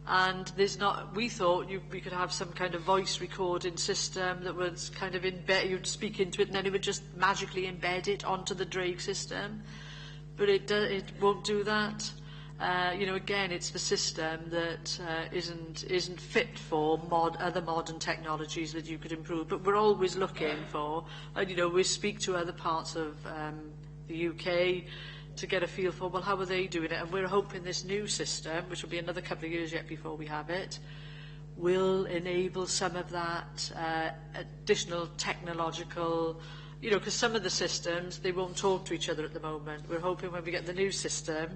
And there's not, we thought we could have some kind of voice recording system that was kind of embed, you'd speak into it and then it would just magically embed it onto the DRAIG system. But it won't do that. You know, again, it's the system that isn't fit for other modern technologies that you could improve. But we're always looking for, and you know, we speak to other parts of the UK to get a feel for, well, how are they doing it? And we're hoping this new system, which will be another couple of years yet before we have it, will enable some of that additional technological, you know, because some of the systems, they won't talk to each other at the moment. We're hoping when we get the new system,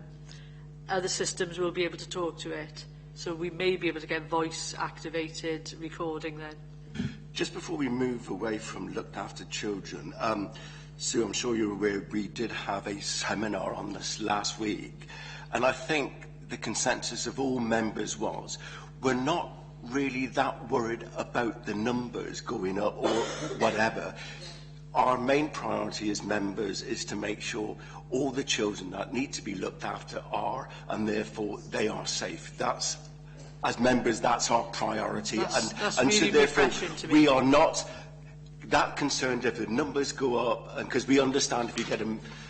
other systems will be able to talk to it. So we may be able to get voice-activated recording then. Just before we move away from looked after children, Sue, I'm sure you're aware we did have a seminar on this last week, and I think the consensus of all members was we're not really that worried about the numbers going up or whatever. Our main priority as members is to make sure all the children that need to be looked after are, and therefore they are safe. That's, as members, that's our priority. That's and really so therefore refreshing to me. we are not that concerned if the numbers go up, because we understand if you get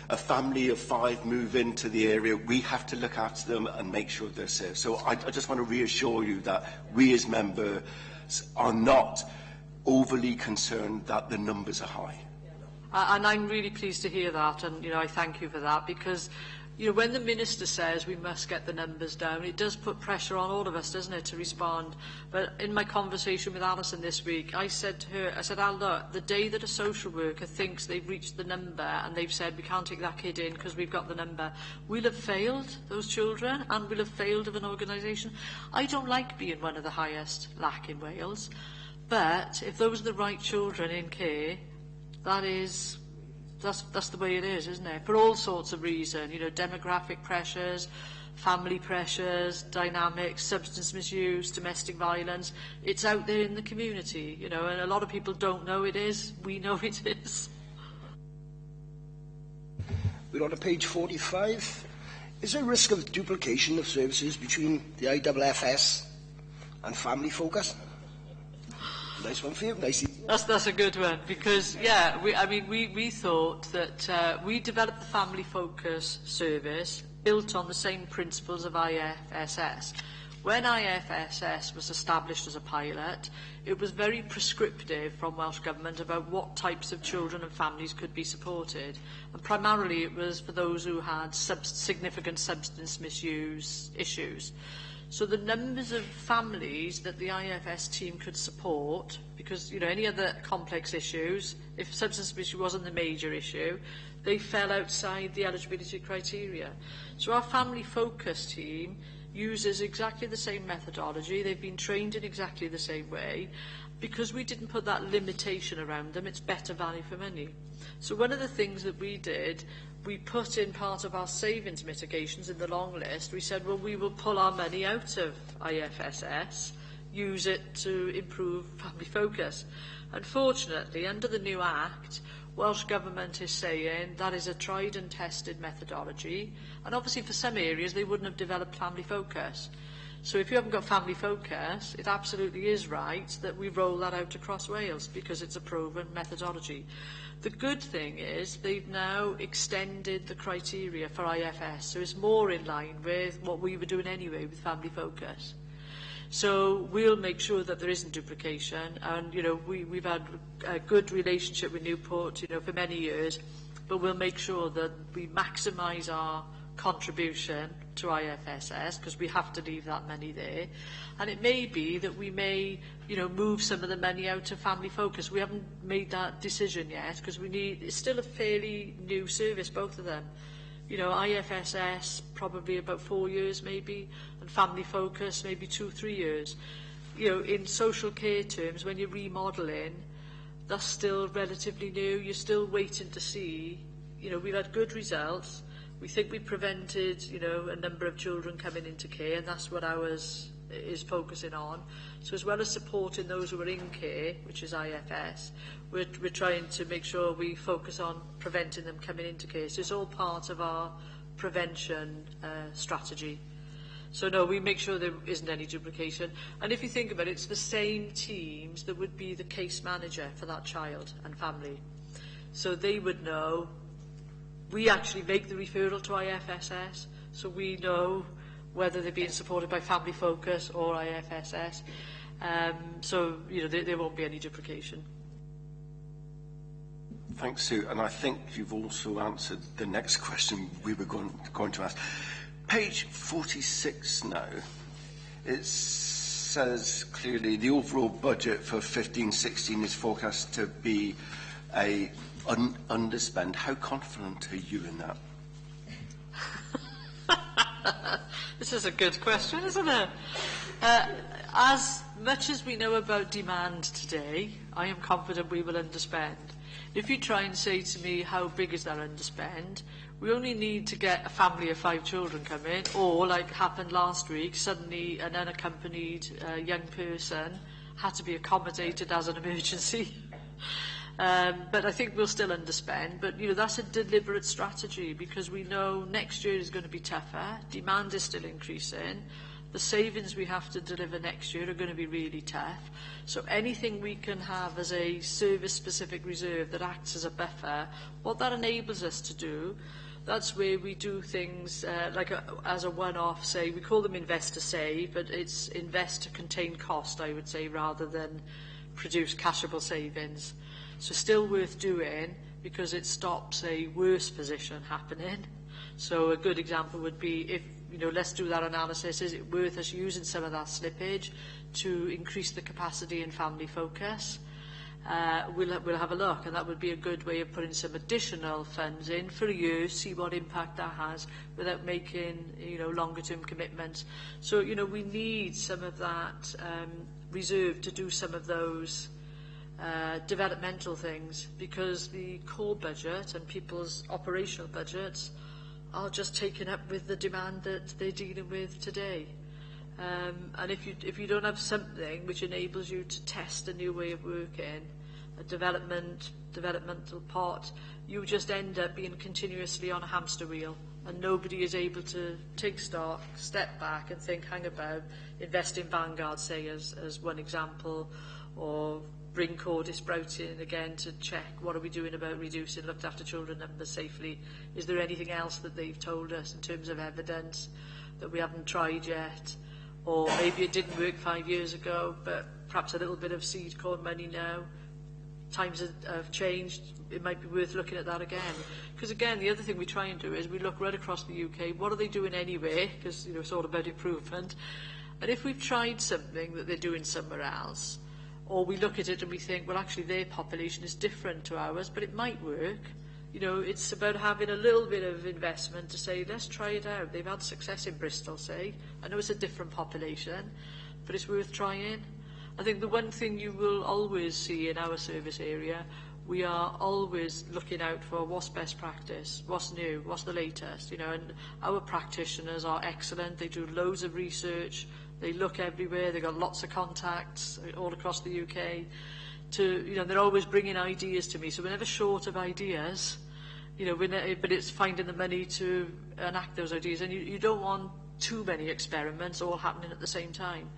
a family of 5 move into the area, we have to look after them and make sure they're safe. So I just want to reassure you that we as members are not overly concerned that the numbers are high. And I'm really pleased to hear that, and you know, I thank you for that, because you know, when the Minister says we must get the numbers down, it does put pressure on all of us, doesn't it, to respond. But in my conversation with Alison this week, I said to her, I said, look, the day that a social worker thinks they've reached the number and they've said we can't take that kid in because we've got the number, we'll have failed those children and we'll have failed of an organisation. I don't like being one of the highest lack in Wales, but if those are the right children in care, that's the way it is, isn't it? For all sorts of reasons, you know, demographic pressures, family pressures, dynamics, substance misuse, domestic violence. It's out there in the community, you know, and a lot of people don't know it is. We know it is. We're on to page 45. Is there a risk of duplication of services between the IFFS and Family Focus? Nice one for you. Nice. That's a good one, because yeah, we thought that we developed the Family Focus service built on the same principles of IFSS. When IFSS was established as a pilot, it was very prescriptive from Welsh Government about what types of children and families could be supported, and primarily it was for those who had significant substance misuse issues. So the numbers of families that the IFS team could support, because, you know, any other complex issues, if substance abuse wasn't the major issue, they fell outside the eligibility criteria. So our family focus team uses exactly the same methodology. They've been trained in exactly the same way. Because we didn't put that limitation around them, it's better value for money. So one of the things that we did, we put in part of our savings mitigations in the long list. We said, well, we will pull our money out of IFSS, use it to improve family focus. Unfortunately, under the new Act, Welsh Government is saying that is a tried and tested methodology, and obviously for some areas they wouldn't have developed family focus. So if you haven't got family focus, it absolutely is right that we roll that out across Wales because it's a proven methodology. The good thing is they've now extended the criteria for IFS, so it's more in line with what we were doing anyway with family focus. So we'll make sure that there isn't duplication, and you know we've had a good relationship with Newport, you know, for many years, but we'll make sure that we maximise our contribution to IFSS because we have to leave that money there, and it may be that we may, you know, move some of the money out to family focus. We haven't made that decision yet because it's still a fairly new service, both of them. You know, IFSS probably about 4 years maybe, and family focus maybe 2-3 years. You know, in social care terms, when you're remodelling, that's still relatively new. You're still waiting to see. You know, we've had good results. We think we prevented, you know, a number of children coming into care, and that's what ours is focusing on. So as well as supporting those who are in care, which is IFS, we're trying to make sure we focus on preventing them coming into care. So it's all part of our prevention strategy. So no, we make sure there isn't any duplication. And if you think about it, it's the same teams that would be the case manager for that child and family. So they would know. We actually make the referral to IFSS, so we know whether they're being supported by Family Focus or IFSS. So, you know, there won't be any duplication. Thanks, Sue. And I think you've also answered the next question we were going to ask. Page 46 now, it says clearly the overall budget for 15-16 is forecast to be a underspend. How confident are you in that? This is a good question, isn't it? As much as we know about demand today, I am confident we will underspend. If you try and say to me, how big is that underspend, we only need to get a family of 5 children come in, or like happened last week, suddenly an unaccompanied young person had to be accommodated as an emergency. But I think we'll still underspend. But, you know, that's a deliberate strategy because we know next year is going to be tougher. Demand is still increasing. The savings we have to deliver next year are going to be really tough. So anything we can have as a service-specific reserve that acts as a buffer, what that enables us to do, that's where we do things as a one-off, say, we call them invest to save, but it's invest to contain cost, I would say, rather than produce cashable savings. So still worth doing because it stops a worse position happening. So a good example would be if, you know, let's do that analysis. Is it worth us using some of that slippage to increase the capacity and family focus? We'll have a look, and that would be a good way of putting some additional funds in for a year, see what impact that has without making, you know, longer term commitments. So, you know, we need some of that reserve to do some of those developmental things because the core budget and people's operational budgets are just taken up with the demand that they're dealing with today. And if you don't have something which enables you to test a new way of working, a developmental pot, you just end up being continuously on a hamster wheel and nobody is able to take stock, step back and think, hang about, invest in Vanguard, say, as one example, or bring Cordis Sprouting in again to check what are we doing about reducing looked after children numbers safely. Is there anything else that they've told us in terms of evidence that we haven't tried yet? Or maybe it didn't work 5 years ago, but perhaps a little bit of seed corn money now. Times have changed, it might be worth looking at that again. Because again, the other thing we try and do is we look right across the UK, what are they doing anyway? Because, you know, it's all about improvement. And if we've tried something that they're doing somewhere else, or we look at it and we think, well, actually their population is different to ours, but it might work. You know, it's about having a little bit of investment to say, let's try it out. They've had success in Bristol, say. I know it's a different population, but it's worth trying. I think the one thing you will always see in our service area, we are always looking out for what's best practice, what's new, what's the latest, you know, and our practitioners are excellent. They do loads of research. They look everywhere. They've got lots of contacts all across the UK. You know, they're always bringing ideas to me, so we're never short of ideas, you know, but it's finding the money to enact those ideas. And you don't want too many experiments all happening at the same time,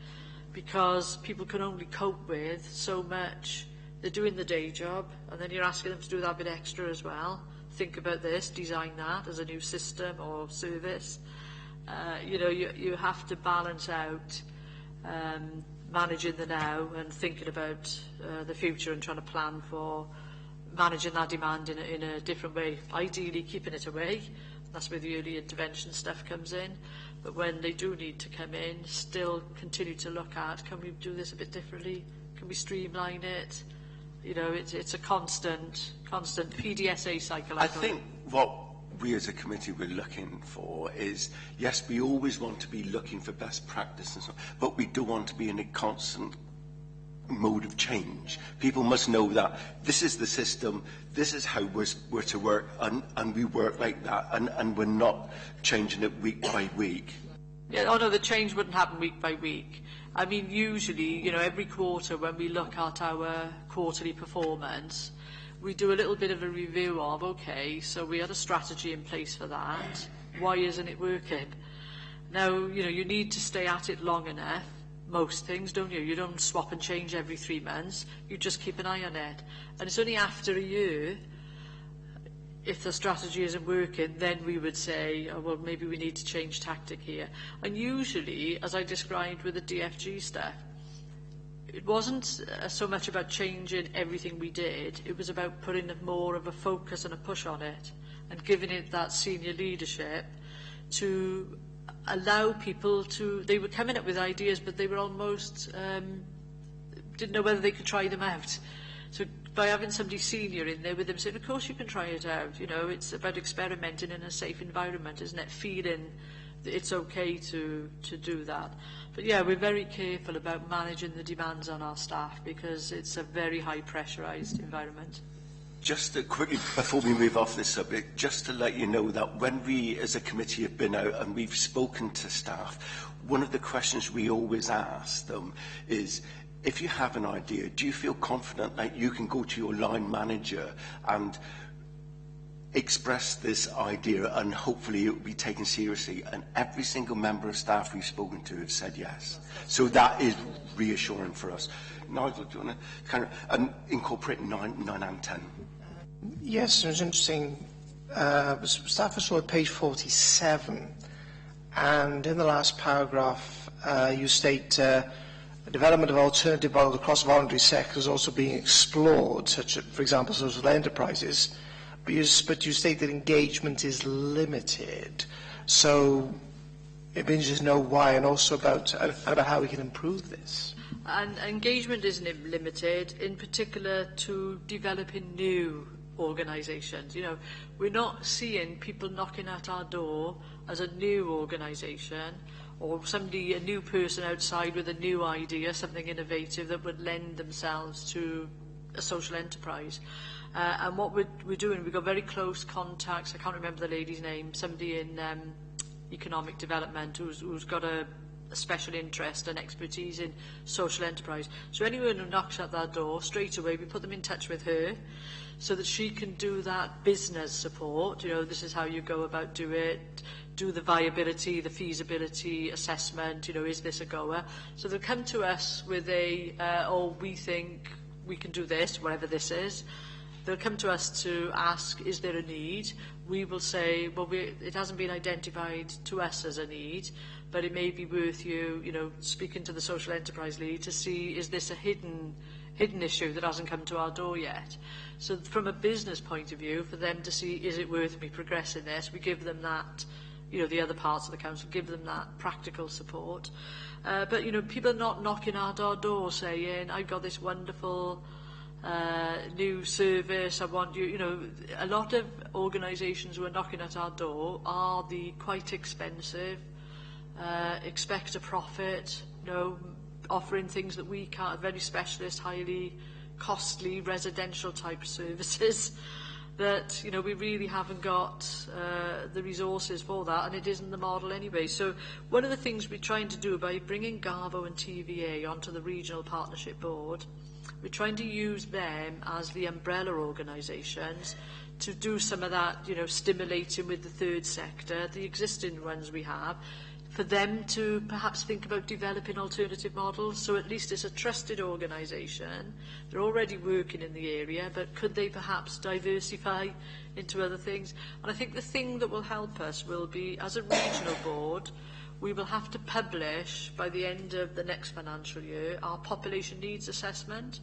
because people can only cope with so much. They're doing the day job, and then you're asking them to do that bit extra as well. Think about this, design that as a new system or service. You know, you have to balance out managing the now and thinking about the future and trying to plan for managing that demand in a different way. Ideally, keeping it away. That's where the early intervention stuff comes in. But when they do need to come in, still continue to look at, can we do this a bit differently? Can we streamline it? You know, it's a constant PDSA cycle. I think what we as a committee were looking for is, yes, we always want to be looking for best practice and so on, but we do want to be in a constant mode of change. People must know that this is the system, this is how we're to work, and we work like that, and we're not changing it week by week. Yeah, oh no, the change wouldn't happen week by week. I mean, usually, you know, every quarter when we look at our quarterly performance, we do a little bit of a review of, okay, so we had a strategy in place for that. Why isn't it working? Now, you know, you need to stay at it long enough. Most things, don't you? You don't swap and change every 3 months. You just keep an eye on it. And it's only after a year, if the strategy isn't working, then we would say, oh, well, maybe we need to change tactic here. And usually, as I described with the DFG stuff, it wasn't so much about changing everything we did. It was about putting more of a focus and a push on it and giving it that senior leadership to allow people to... They were coming up with ideas, but they were almost... didn't know whether they could try them out. So by having somebody senior in there with them saying, of course you can try it out. You know, it's about experimenting in a safe environment, isn't it? Feeling that it's okay to do that. But yeah, we're very careful about managing the demands on our staff because it's a very high pressurised environment. Just quickly, before we move off this subject, just to let you know that when we as a committee have been out and we've spoken to staff, one of the questions we always ask them is, if you have an idea, do you feel confident that you can go to your line manager and express this idea and hopefully it will be taken seriously? And every single member of staff we've spoken to have said yes. So that is reassuring for us. Nigel, do you want to kind of incorporate 9 and 10? Yes, it was interesting. Staff saw at page 47, and in the last paragraph you state the development of alternative models across voluntary sectors also being explored, such as, for example, social enterprises. But you state that engagement is limited. So it'd be interesting to know why, and also about how we can improve this. And engagement isn't limited, in particular to developing new organisations. You know, we're not seeing people knocking at our door as a new organisation or a new person outside with a new idea, something innovative that would lend themselves to a social enterprise. And what we're doing, we've got very close contacts. I can't remember the lady's name, somebody in economic development who's got a special interest and expertise in social enterprise. So anyone who knocks at that door, straight away we put them in touch with her so that she can do that business support. You know, this is how you go about do the viability, the feasibility assessment, you know, is this a goer? So they'll come to us with we think we can do this, whatever this is. They'll come to us to ask, is there a need? We will say, well, it hasn't been identified to us as a need, but it may be worth you know, speaking to the social enterprise lead to see, is this a hidden issue that hasn't come to our door yet? So from a business point of view, for them to see, is it worth me progressing this? We give them that the other parts of the council, give them that practical support. But, people are not knocking at our door saying, I've got this wonderful new service, I want you, a lot of organisations who are knocking at our door are the quite expensive, expect a profit, offering things that we can't, very specialist, highly costly residential type services that we really haven't got the resources for that, and it isn't the model anyway. So one of the things we're trying to do by bringing Garvo and TVA onto the regional partnership board, we're trying to use them as the umbrella organisations to do some of that, stimulating with the third sector, the existing ones we have, for them to perhaps think about developing alternative models. So at least it's a trusted organisation. They're already working in the area, but could they perhaps diversify into other things? And I think the thing that will help us will be, as a regional board, we will have to publish, by the end of the next financial year, our population needs assessment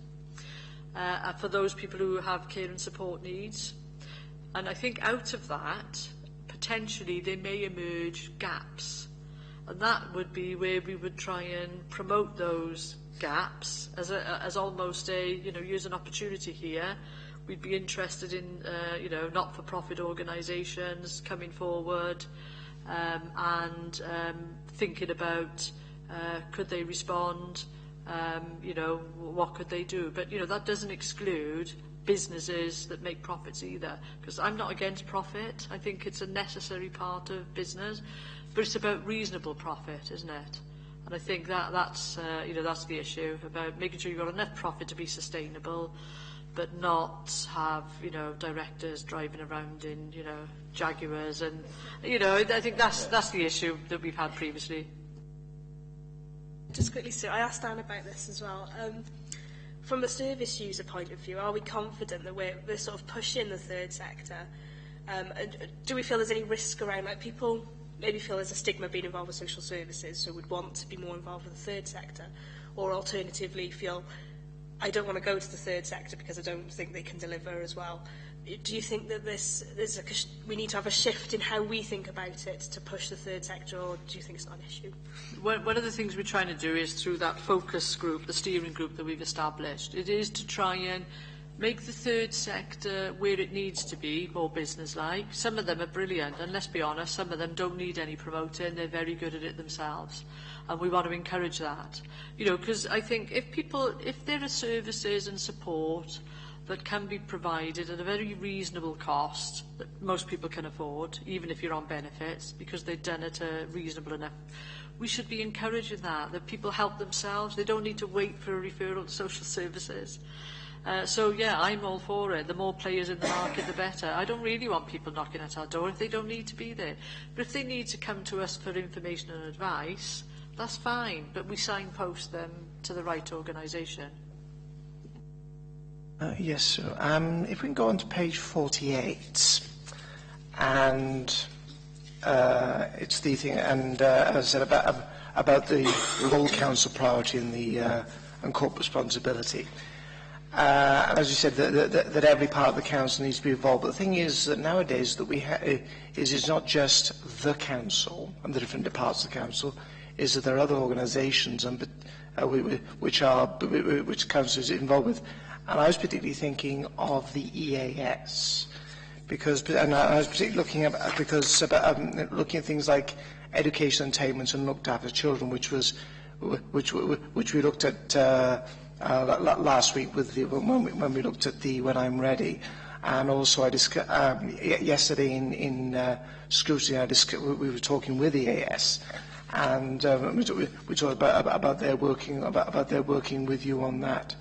for those people who have care and support needs. And I think out of that, potentially there may emerge gaps. And that would be where we would try and promote those gaps as almost a, use an opportunity here. We'd be interested in, not-for-profit organisations coming forward and thinking about could they respond, what could they do. But, that doesn't exclude businesses that make profits either, because I'm not against profit. I think it's a necessary part of business. But it's about reasonable profit, isn't it? And I think that's the issue, about making sure you've got enough profit to be sustainable, but not have, directors driving around in, Jaguars. And, I think that's the issue that we've had previously. Just quickly, Sue, I asked Anne about this as well. From a service user point of view, are we confident that we're sort of pushing the third sector? Do we feel there's any risk around, people maybe feel there's a stigma being involved with social services, so would want to be more involved with the third sector, or alternatively feel, I don't want to go to the third sector because I don't think they can deliver as well. Do you think that we need to have a shift in how we think about it to push the third sector, or do you think it's not an issue? One of the things we're trying to do is through that focus group, the steering group that we've established, it is to try and make the third sector where it needs to be more business-like. Some of them are brilliant, and let's be honest, some of them don't need any promoting. They're very good at it themselves, and we want to encourage that. Because I think if there are services and support that can be provided at a very reasonable cost that most people can afford, even if you're on benefits, because they've done it reasonable enough, we should be encouraging that people help themselves. They don't need to wait for a referral to social services. So, yeah, I'm all for it. The more players in the market, the better. I don't really want people knocking at our door if they don't need to be there. But if they need to come to us for information and advice, that's fine. But we signpost them to the right organisation. Yes, sir. If we can go on to page 48, and it's the thing, and as I said, about the whole council priority and corporate responsibility. As you said, that every part of the council needs to be involved. But the thing is that nowadays that it's not just the council and the different parts of the council, is that there are other organisations which council is involved with. And I was particularly thinking of the EAS, and I was particularly looking at things like education attainment and looked after children, which we looked at last week when we looked at the When I'm Ready, and also yesterday in scrutiny we were talking with EAS, and we talked about their working with you on that.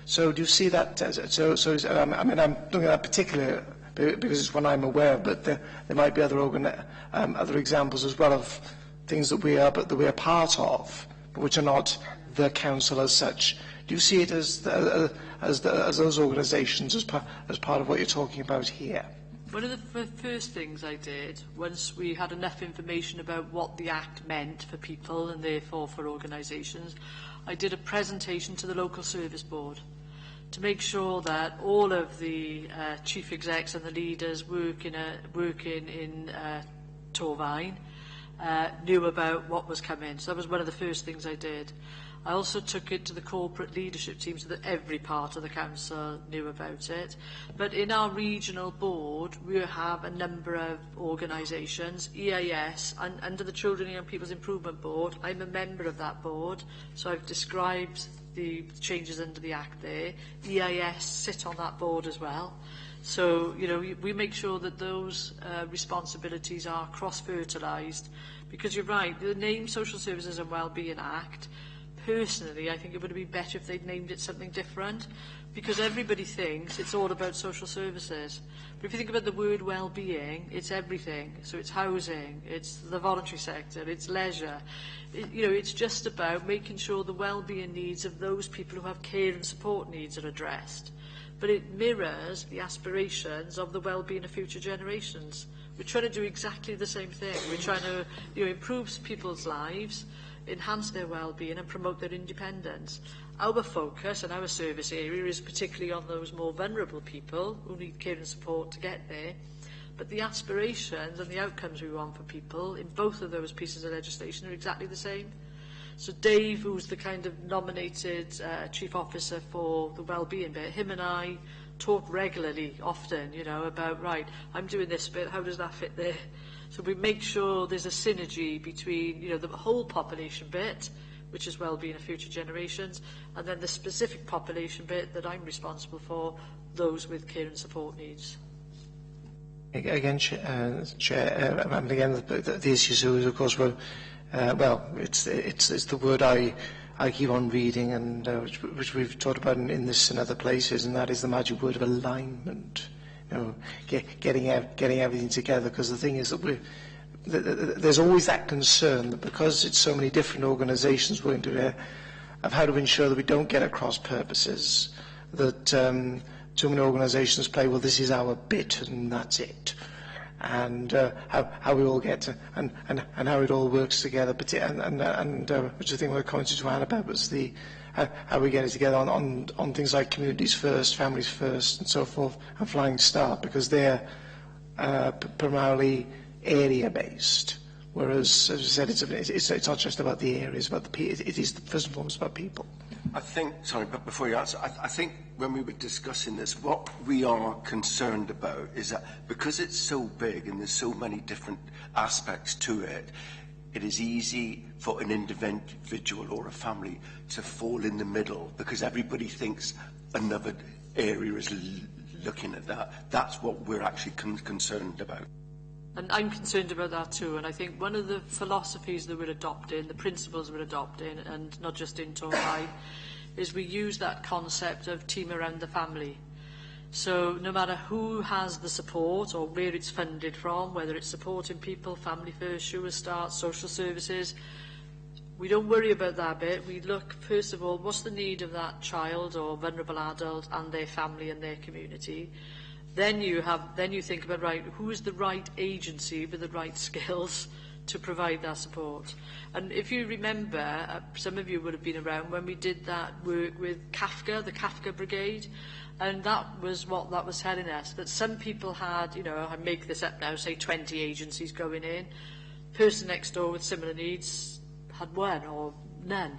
So do you see that? I'm looking at that particular because it's one I'm aware of, but there might be other examples as well of things that we are part of, but which are not the council as such. Do you see it as those organisations as part of what you're talking about here? One of the first things I did, once we had enough information about what the Act meant for people and therefore for organisations, I did a presentation to the local service board to make sure that all of the chief execs and the leaders working in Torfaen knew about what was coming. So that was one of the first things I did. I also took it to the corporate leadership team so that every part of the council knew about it. But in our regional board, we have a number of organisations, EIS, and under the Children and Young People's Improvement Board. I'm a member of that board, so I've described the changes under the Act there. EIS sit on that board as well. So, you know, we make sure that those responsibilities are cross-fertilised, because you're right, the name Social Services and Wellbeing Act, personally, I think it would have been better if they'd named it something different, because everybody thinks it's all about social services. But if you think about the word well-being, it's everything. So it's housing, it's the voluntary sector, it's leisure. You know, it's just about making sure the well-being needs of those people who have care and support needs are addressed. But it mirrors the aspirations of the well-being of future generations. We're trying to do exactly the same thing. We're trying to, you know, improve people's lives, enhance their well-being and promote their independence. Our focus and our service area is particularly on those more vulnerable people who need care and support to get there. But the aspirations and the outcomes we want for people in both of those pieces of legislation are exactly the same. So Dave, who's the kind of nominated chief officer for the wellbeing bit, him and I talk regularly, often, you know, about, right, I'm doing this bit, how does that fit there? So we make sure there's a synergy between, you know, the whole population bit, which is well-being of future generations, and then the specific population bit that I'm responsible for, those with care and support needs. Again, Chair, and again, the issue is, of course, well, it's the word I keep on reading, and which we've talked about in this and other places, and that is the magic word of alignment. You know, getting everything together, because the thing is that there's always that concern that because it's so many different organisations working together, of how to ensure that we don't get at cross purposes, that too many organisations play, well, this is our bit and that's it, and how we all get to, and how it all works together, which I think we're commenting to Anne about was the how we get it together on things like communities first, families first, and so forth, and Flying Start, because they're primarily area-based. Whereas, as I said, it's not just about the areas, but it is first and foremost about people. I think, sorry, but before you answer, I think when we were discussing this, what we are concerned about is that because it's so big and there's so many different aspects to it, it is easy for an individual or a family to fall in the middle because everybody thinks another area is looking at that. That's what we're actually concerned about. And I'm concerned about that too, and I think one of the philosophies that we're adopting, the principles we're adopting, and not just in Torquay, is we use that concept of team around the family. So no matter who has the support or where it's funded from, whether it's supporting people, Family First, Sure Start, social services, we don't worry about that bit. We look, first of all, what's the need of that child or vulnerable adult and their family and their community. Then you think about, right, who is the right agency with the right skills to provide that support. And if you remember, some of you would have been around when we did that work with CAFCA, the CAFCA Brigade, and that was what that was telling us, that some people had, you know, I make this up now, say 20 agencies going in. Person next door with similar needs had one or none,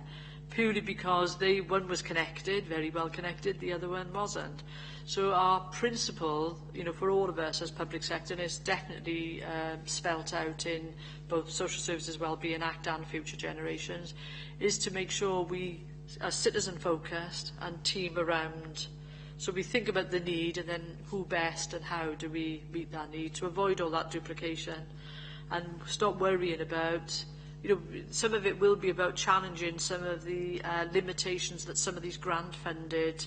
purely because one was connected, very well connected, the other one wasn't. So our principle, you know, for all of us as public sector, and it's definitely spelt out in both Social Services Wellbeing Act and Future Generations, is to make sure we are citizen-focused and team around. So we think about the need and then who best and how do we meet that need to avoid all that duplication and stop worrying about, you know, some of it will be about challenging some of the limitations that some of these grant-funded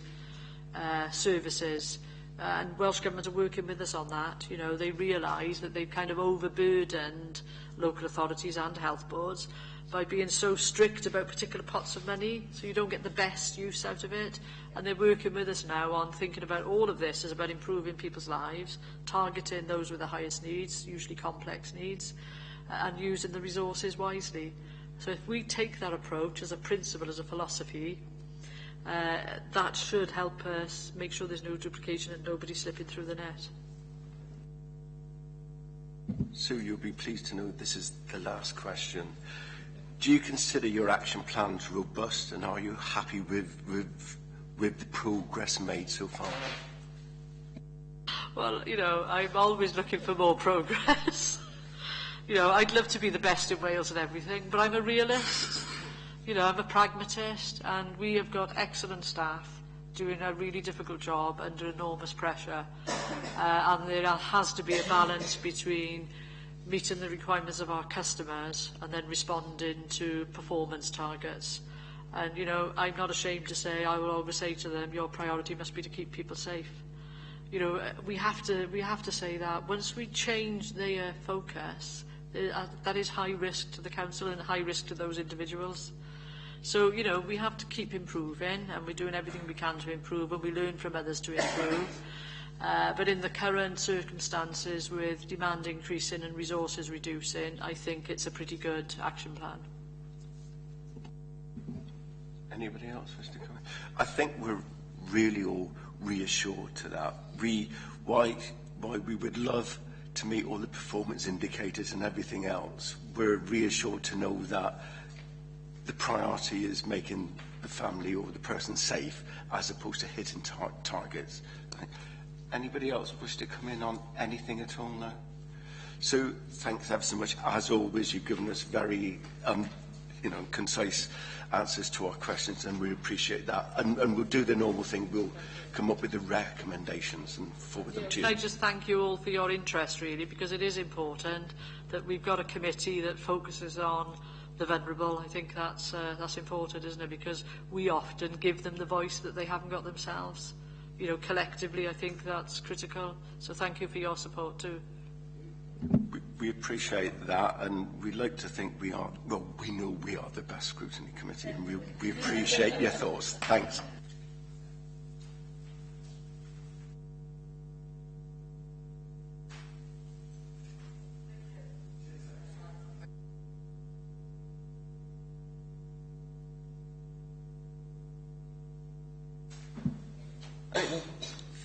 services, and Welsh Government are working with us on that. You know, they realise that they've kind of overburdened local authorities and health boards by being so strict about particular pots of money, so you don't get the best use out of it. And they're working with us now on thinking about all of this as about improving people's lives, targeting those with the highest needs, usually complex needs, and using the resources wisely. So if we take that approach as a principle, as a philosophy, that should help us make sure there's no duplication and nobody slipping through the net. Sue, you'll be pleased to know this is the last question. Do you consider your action plans robust, and are you happy with the progress made so far? Well, you know, I'm always looking for more progress. You know, I'd love to be the best in Wales and everything, but I'm a realist. You know, I'm a pragmatist, and we have got excellent staff doing a really difficult job under enormous pressure. And there has to be a balance between meeting the requirements of our customers and then responding to performance targets. And, you know, I'm not ashamed to say, I will always say to them, your priority must be to keep people safe. You know, we have to say that. Once we change their focus, that is high risk to the council and high risk to those individuals. So, you know, we have to keep improving, and we're doing everything we can to improve, and we learn from others to improve. But in the current circumstances, with demand increasing and resources reducing, I think it's a pretty good action plan. Anybody else wish to comment? I think we're really all reassured to that. Why we would love to meet all the performance indicators and everything else, we're reassured to know that the priority is making the family or the person safe as opposed to hitting targets. Anybody else wish to come in on anything at all now? So thanks ever so much. As always, you've given us very concise answers to our questions, and we appreciate that. And we'll do the normal thing. We'll come up with the recommendations and forward them to you. Can I just thank you all for your interest, really, because it is important that we've got a committee that focuses on the vulnerable. I think that's important, isn't it? Because we often give them the voice that they haven't got themselves. You know, collectively, I think that's critical. So thank you for your support too. We appreciate that, and we like to think we are, well, we know we are the best scrutiny committee, and we appreciate your thoughts. Thanks.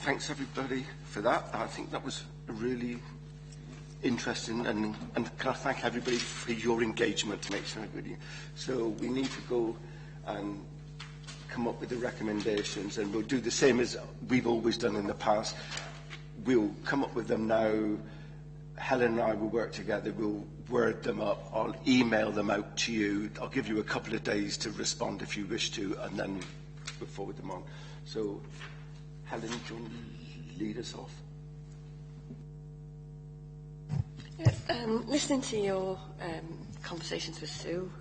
Thanks everybody for that. I think that was a really interesting, and can I thank everybody for your engagement to make sure everybody. So we need to go and come up with the recommendations, and we'll do the same as we've always done in the past. We'll come up with them now. Helen and I will work together. We'll word them up. I'll email them out to you. I'll give you a couple of days to respond if you wish to, and then we'll forward them on. So, Helen, do you want to lead us off? Listening to your conversations with Sue,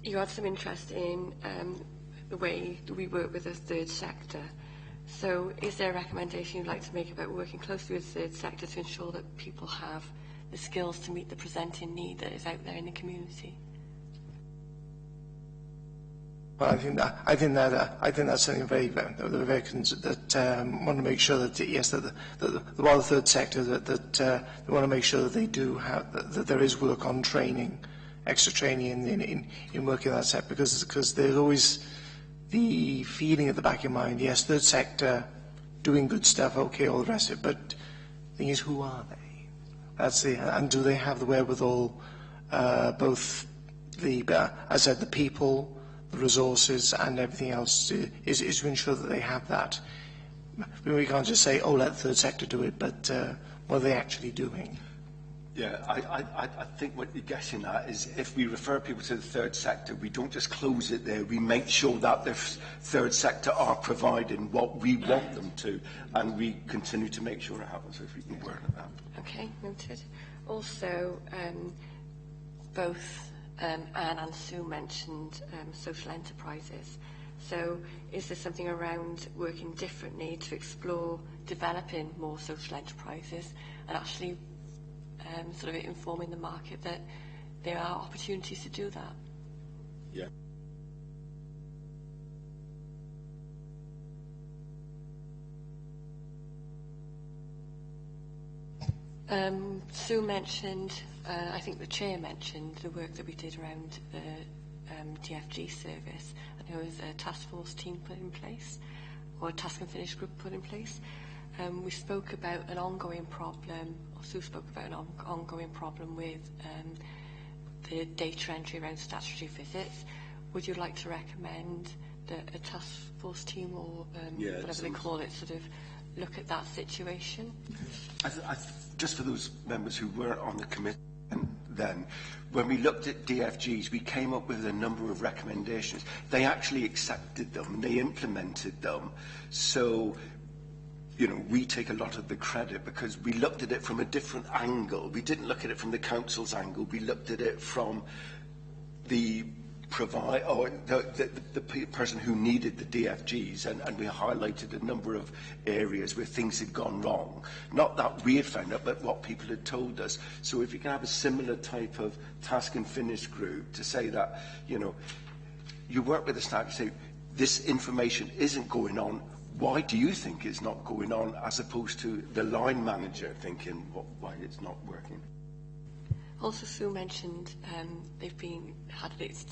you had some interest in the way we work with the third sector. So is there a recommendation you'd like to make about working closely with the third sector to ensure that people have the skills to meet the presenting need that is out there in the community? Well, I think that's something very that want to make sure that yes, that while the third sector that they want to make sure that they do have that there is work on training, extra training in working that sector, because there's always the feeling at the back of your mind, yes, third sector doing good stuff, okay, all the rest of it, but the thing is, who are they? That's and do they have the wherewithal, both the as I said, the people, the resources and everything else is to ensure that they have that. We can't just say, oh, let the third sector do it, but what are they actually doing? Yeah, I think what you're getting at is if we refer people to the third sector, we don't just close it there. We make sure that the third sector are providing what we want them to, and we continue to make sure it happens, if we can word it that. Okay, noted. Also, both Anne and Sue mentioned social enterprises. So is there something around working differently to explore developing more social enterprises and actually sort of informing the market that there are opportunities to do that? Yeah. Sue mentioned, I think the chair mentioned the work that we did around the DFG service, and there was a task force team put in place, or a task and finish group put in place. We spoke about an ongoing problem, or Sue spoke about an ongoing problem with the data entry around statutory visits. Would you like to recommend that a task force team, or whatever they call it, sort of look at that situation? Just for those members who weren't on the committee then, when we looked at DFGs, we came up with a number of recommendations. They actually accepted them, and they implemented them. So, you know, we take a lot of the credit because we looked at it from a different angle. We didn't look at it from the council's angle. We looked at it from the the person who needed the DFGs, and we highlighted a number of areas where things had gone wrong. Not that we had found out, but what people had told us. So if you can have a similar type of task and finish group to say that, you know, you work with the staff, you say, this information isn't going on, why do you think it's not going on, as opposed to the line manager thinking why it's not working. Also, Sue mentioned they've had its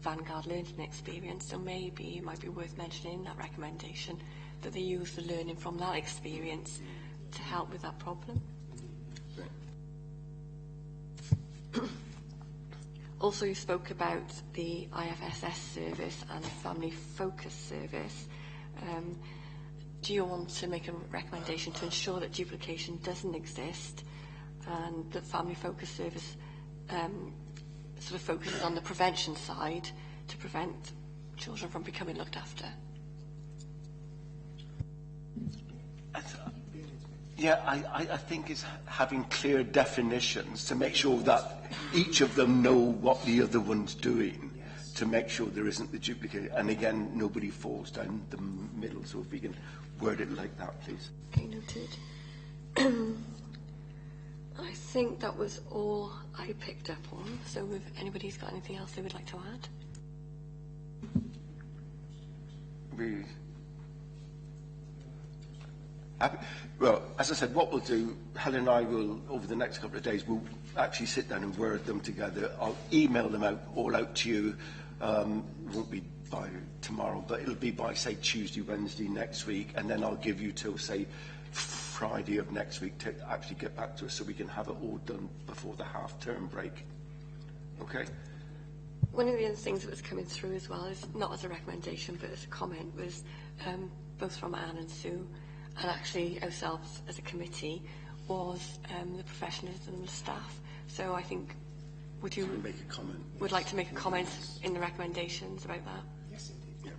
Vanguard learning experience, so maybe it might be worth mentioning in that recommendation that they use the learning from that experience to help with that problem. Also, you spoke about the IFSS service and the Family Focus service. Do you want to make a recommendation to ensure that duplication doesn't exist, and that Family Focus service sort of focuses on the prevention side to prevent children from becoming looked after? I think it's having clear definitions to make sure that each of them know what the other one's doing, to make sure there isn't the duplicate. And again, nobody falls down the middle. So if we can word it like that, please. Okay, noted. I think that was all I picked up on. So if anybody's got anything else they would like to add? Well, as I said, what we'll do, Helen and I will, over the next couple of days, we'll actually sit down and word them together. I'll email them all out to you. It won't be by tomorrow, but it'll be by, say, Tuesday, Wednesday next week, and then I'll give you till, say, Friday of next week to actually get back to us so we can have it all done before the half-term break. Okay? One of the other things that was coming through as well, is not as a recommendation but as a comment, was both from Anne and Sue, and actually ourselves as a committee, was the professionalism of the staff. So I think, would you make a comment? Would like to make a comment in the recommendations about that? Yes, indeed.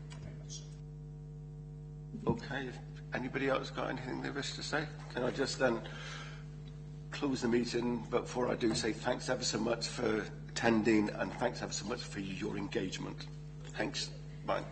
Yeah. Okay. Anybody else got anything they wish to say? Can I just then close the meeting? But before I do, say thanks ever so much for attending, and thanks ever so much for your engagement. Thanks. Bye.